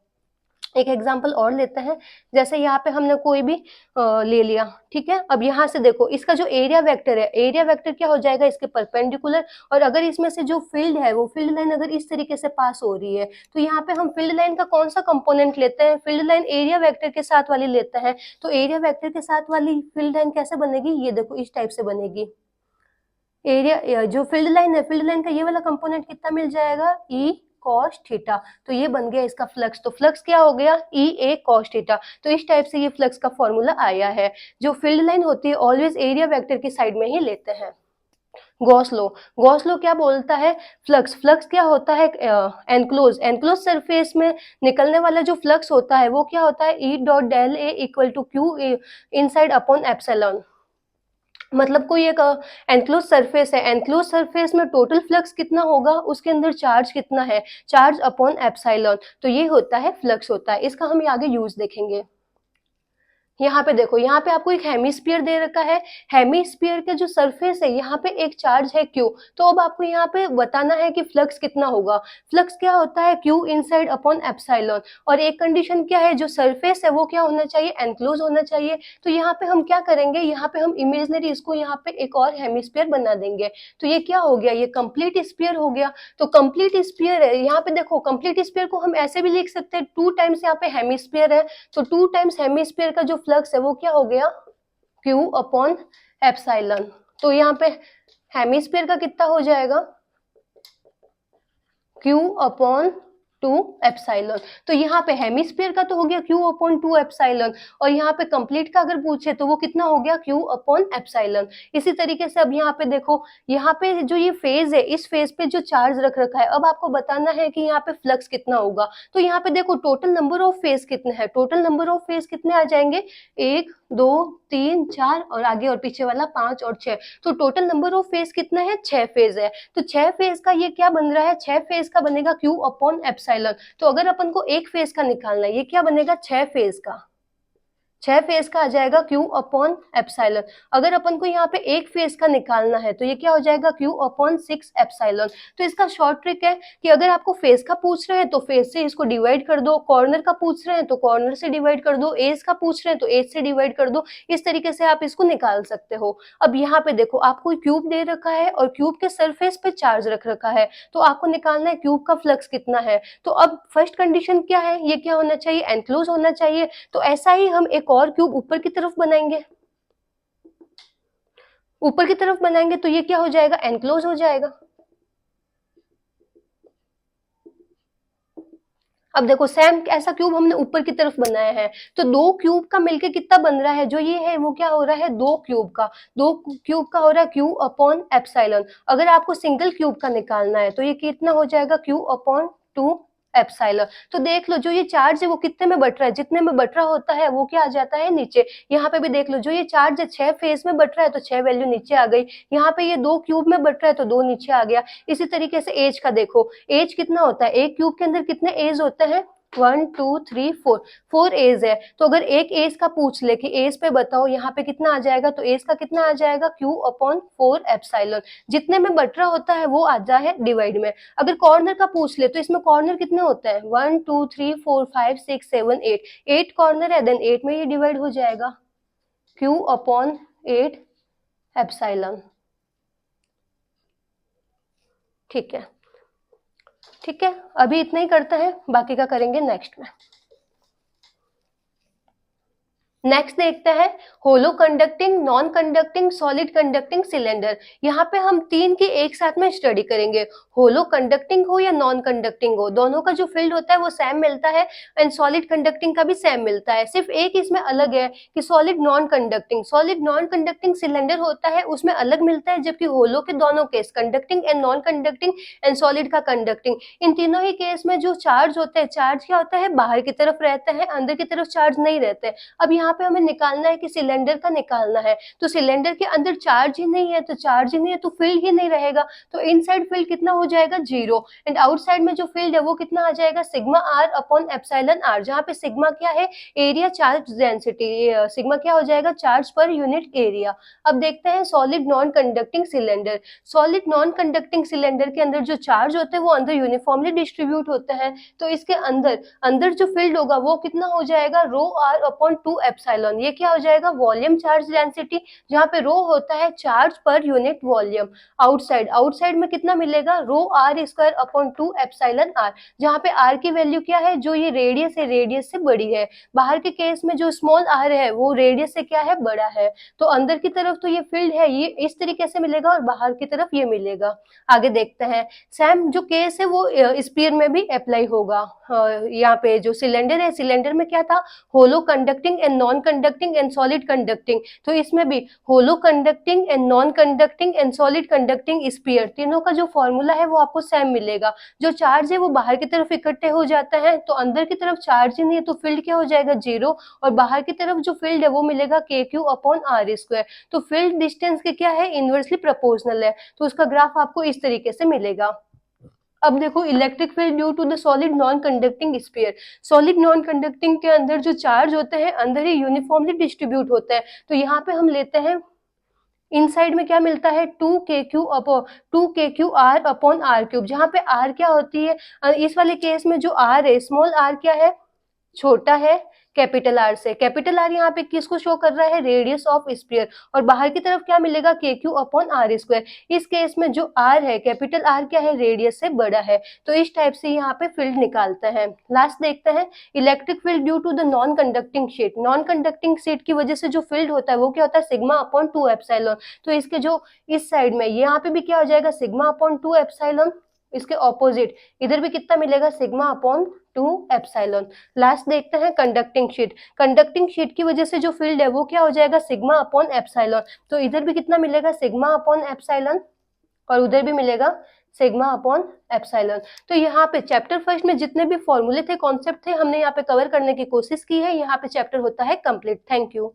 एक एग्जांपल और लेते हैं, जैसे यहाँ पे हमने कोई भी ले लिया, ठीक है। अब यहाँ से देखो इसका जो एरिया वेक्टर है, एरिया वेक्टर क्या हो जाएगा इसके परपेंडिकुलर, और अगर इसमें से जो फील्ड है वो फील्ड लाइन अगर इस तरीके से पास हो रही है तो यहाँ पे हम फील्ड लाइन का कौन सा कंपोनेंट लेते हैं, फील्ड लाइन एरिया वेक्टर के साथ वाली लेते हैं। तो एरिया वेक्टर के साथ वाली फील्ड लाइन कैसे बनेगी, ये देखो इस टाइप से बनेगी। एरिया जो फील्ड लाइन है, फील्ड लाइन का ये वाला कंपोनेंट कितना मिल जाएगा, ई cos थीटा, तो ये बन गया इसका फ्लक्स। तो फ्लक्स क्या हो गया, ई ए cos थीटा। तो इस टाइप से ये फ्लक्स का फॉर्मूला आया है। जो फील्ड लाइन होती है ऑलवेज एरिया वेक्टर की साइड में ही लेते हैं। गॉस लॉ, गॉस लॉ क्या बोलता है, फ्लक्स, फ्लक्स क्या होता है, एनक्लोज, एनक्लोज सरफेस में निकलने वाला जो फ्लक्स होता है वो क्या होता है, E dot del A equal to Q inside upon epsilon. मतलब कोई एक एनक्लोज सरफेस है, एनक्लोज सरफेस में टोटल फ्लक्स कितना होगा, उसके अंदर चार्ज कितना है, चार्ज अपॉन एप्सिलॉन, तो ये होता है फ्लक्स होता है। इसका हम आगे यूज देखेंगे। यहाँ पे देखो, यहाँ पे आपको एक हेमिस्फीयर दे रखा है, हेमिस्फीयर के जो सरफेस है यहाँ पे एक चार्ज है क्यू, तो अब आपको यहाँ पे बताना है कि फ्लक्स कितना होगा। फ्लक्स क्या होता है, क्यू इनसाइड अपॉन एप्सिलॉन, और एक कंडीशन क्या है, जो सरफेस है वो क्या होना चाहिए, एनक्लोज होना चाहिए। तो यहाँ पे हम क्या करेंगे, यहाँ पे हम इमेजनरी इसको यहाँ पे एक और हेमिस्फीयर बना देंगे, तो ये क्या हो गया, ये कंप्लीट स्फीयर हो गया। तो कंप्लीट स्फीयर है, यहाँ पे देखो कंप्लीट स्फीयर को हम ऐसे भी लिख सकते हैं, 2 टाइम्स यहाँ पे हेमिस्फीयर है, तो 2 टाइम्स हेमिस्फीयर का जो फ्लक्स है वो क्या हो गया, क्यू अपॉन एप्सिलॉन। तो यहाँ पे हेमिस्फीयर का कितना हो जाएगा, क्यू अपॉन 2 एप्सिलॉन। तो यहाँ पे हेमिस्फीयर का तो हो गया क्यू अपॉन 2 एप्सिलॉन, और यहाँ पे कंप्लीट का अगर पूछे तो वो कितना हो गया, क्यू अपॉन एप्सिलॉन। इसी तरीके से अब यहाँ पे देखो, यहाँ पे जो ये फेज है इस फेज पे जो चार्ज रख रखा है, अब आपको बताना है कि यहाँ पे फ्लक्स कितना होगा। तो यहाँ पे देखो टोटल नंबर ऑफ फेज कितने हैं, टोटल नंबर ऑफ फेज कितने आ जाएंगे, 1 2 3 4 और आगे और पीछे वाला 5 और 6, तो टोटल नंबर ऑफ फेज कितना है, 6 फेज है। तो 6 फेज का ये क्या बन रहा है, 6 फेज का बनेगा क्यू अपॉन एप्सिलॉन। तो अगर अपन को एक फेज का निकालना है, ये क्या बनेगा, 6 फेज का, 6 फेज का आ जाएगा क्यू अपॉन एप्सिलॉन। अगर अपन को यहाँ पे एक फेज का निकालना है तो ये क्या हो जाएगा, क्यू अपॉन 6 एप्सिलॉन। तो इसका शॉर्ट ट्रिक है कि अगर आपको फेज का पूछ रहे हैं तो फेज से इसको डिवाइड कर दो, कॉर्नर का पूछ रहे हैं तो कॉर्नर से डिवाइड कर दो, एज का पूछ रहे हैं तो एज से डिवाइड कर दो, इस तरीके से आप इसको निकाल सकते हो। अब यहाँ पे देखो आपको क्यूब दे रखा है और क्यूब के सरफेस पे चार्ज रख रखा है, तो आपको निकालना है क्यूब का फ्लक्स कितना है। तो अब फर्स्ट कंडीशन क्या है, ये क्या होना चाहिए, एनक्लोज होना चाहिए। तो ऐसा ही हम एक और क्यूब ऊपर की तरफ बनाएंगे, ऊपर की तरफ बनाएंगे तो ये क्या हो जाएगा, एनक्लोज हो जाएगा। अब देखो सेम ऐसा क्यूब हमने ऊपर की तरफ बनाया है, तो दो क्यूब का मिलके कितना बन रहा है, जो ये है वो क्या हो रहा है, दो क्यूब का, दो क्यूब का हो रहा है क्यू अपॉन एप्सिलॉन। अगर आपको सिंगल क्यूब का निकालना है तो ये कितना हो जाएगा, क्यू अपॉन 2 एप्सिलॉन। तो देख लो जो ये चार्ज है वो कितने में बट रहा है, जितने में बट रहा होता है वो क्या आ जाता है नीचे। यहाँ पे भी देख लो जो ये चार्ज है 6 फेज में बट रहा है तो 6 वैल्यू नीचे आ गई, यहाँ पे ये 2 क्यूब में बट रहा है तो 2 नीचे आ गया। इसी तरीके से एज का देखो, एज कितना होता है, एक क्यूब के अंदर कितने एज होते हैं, 1 2 3 4, 4 एज है। तो अगर एक एज का पूछ ले कि एज पे बताओ यहाँ पे कितना आ जाएगा, तो एज का कितना आ जाएगा, क्यू अपॉन 4 एप्सिलॉन। जितने में बट रहा होता है वो आ जाए डिवाइड में। अगर कॉर्नर का पूछ ले तो इसमें कॉर्नर कितने होते हैं, 1 2 3 4 5 6 7 8, 8 कॉर्नर है, देन 8 में ये डिवाइड हो जाएगा, क्यू अपॉन 8 एप्सिलॉन। ठीक है, ठीक है, अभी इतना ही करते हैं, बाकी का करेंगे नेक्स्ट में। नेक्स्ट देखते हैं hollow conducting, non conducting, solid conducting cylinder. यहाँ पे हम तीन की एक साथ में स्टडी करेंगे। होलो कंडक्टिंग हो या नॉन कंडक्टिंग हो, दोनों का जो फील्ड होता है वो सेम मिलता है एंड सॉलिड कंडक्टिंग का भी सेम मिलता है। सिर्फ एक इसमें अलग है कि solid non conducting, solid non conducting cylinder होता है उसमें अलग मिलता है, जबकि होलो के दोनों case conducting and non conducting and solid का कंडक्टिंग, इन तीनों ही केस में जो चार्ज होते हैं, चार्ज क्या होता है, बाहर की तरफ रहता है, अंदर की तरफ चार्ज नहीं रहते। अब यहाँ पे हमें निकालना है कि सिलेंडर का निकालना है, तो सिलेंडर के अंदर चार्ज ही नहीं है, तो चार्ज ही नहीं है तो फील्ड ही नहीं रहेगा, तो इनसाइड फील्ड कितना हो जाएगा, 0। एंड आउटसाइड में जो फील्ड है वो कितना आ जाएगा, sigma R upon epsilon are, जहाँ पे सिग्मा क्या है, एरिया चार्ज डेंसिटी, सिग्मा क्या हो जाएगा, चार्ज पर यूनिट एरिया। अब देखते हैं solid non conducting cylinder. Solid non conducting cylinder के अंदर जो चार्ज होते हैं वो अंदर यूनिफॉर्मली डिस्ट्रीब्यूट होते हैं, तो इसके अंदर अंदर जो फील्ड होगा वो कितना हो जाएगा, रो आर अपॉन 2 एप्सिलॉन। ये क्या हो जाएगा, वॉल्यूम चार्ज डेंसिटी, जहाँ पे रो होता है charge per unit volume. Outside, outside में कितना मिलेगा, rho r square upon 2 epsilon are, जहाँ पे आर की वैल्यू क्या है, जो ये रेडियस है रेडियस से बड़ी है। बाहर के केस में जो स्मॉल आर है वो रेडियस से क्या है, बड़ा है। तो अंदर की तरफ तो ये फील्ड है ये इस तरीके से मिलेगा और बाहर की तरफ ये मिलेगा। आगे देखते हैं, सेम जो केस है वो स्पीयर में भी अप्लाई होगा। यहाँ पे जो सिलेंडर है, सिलेंडर में क्या था, hollow conducting and non conducting and solid conducting, तो इसमें भी hollow conducting and non conducting and solid conducting sphere, तीनों का जो फॉर्मूला है वो आपको सेम मिलेगा। जो चार्ज है वो बाहर की तरफ इकट्ठे हो जाता है, तो अंदर की तरफ चार्ज ही नहीं है तो फील्ड क्या हो जाएगा, 0, और बाहर की तरफ जो फील्ड है वो मिलेगा के क्यू अपॉन आर स्क्वायर। तो फील्ड डिस्टेंस के क्या है, इनवर्सली प्रोपोर्शनल है, तो उसका ग्राफ आपको इस तरीके से मिलेगा। अब देखो electric field due to the solid non conducting sphere, solid non conducting के अंदर जो चार्ज होते हैं अंदर ही यूनिफॉर्मली डिस्ट्रीब्यूट होता है, तो यहाँ पे हम लेते हैं इनसाइड में क्या मिलता है, 2 आर अपॉन आर क्यूब, जहाँ पे आर क्या होती है, इस वाले केस में जो आर है, स्मॉल आर क्या है, छोटा है कैपिटल आर से। कैपिटल आर यहाँ पे किसको शो कर रहा है, रेडियस ऑफ स्फीयर, और बाहर की तरफ क्या मिलेगा, के क्यू अपॉन आर स्क्वायर। इस केस में जो आर है, कैपिटल आर क्या है, रेडियस से बड़ा है, तो इस टाइप से यहाँ पे फील्ड निकालते हैं। लास्ट देखते हैं electric field due to the non conducting sheet. Non conducting sheet की वजह से जो फील्ड होता है वो क्या होता है, सिग्मा अपॉन 2 एप्सिलॉन। तो इसके जो इस साइड में यहाँ पे भी क्या हो जाएगा, सिग्मा अपॉन 2 एप्सिलॉन, इसके ऑपोजिट इधर भी कितना मिलेगा, सिग्मा अपॉन 2 एप्सिलॉन। लास्ट देखते हैं कंडक्टिंग शीट। कंडक्टिंग शीट की वजह से जो फील्ड है वो क्या हो जाएगा, सिग्मा अपॉन एप्सिलॉन, तो इधर भी कितना मिलेगा, सिग्मा अपॉन एप्सिलॉन, और उधर भी मिलेगा सिग्मा अपॉन एप्सिलॉन। तो यहाँ पे चैप्टर फर्स्ट में जितने भी फॉर्मूले थे, कॉन्सेप्ट थे, हमने यहाँ पे कवर करने की कोशिश की है। यहाँ पे चैप्टर होता है कंप्लीट। Thank you.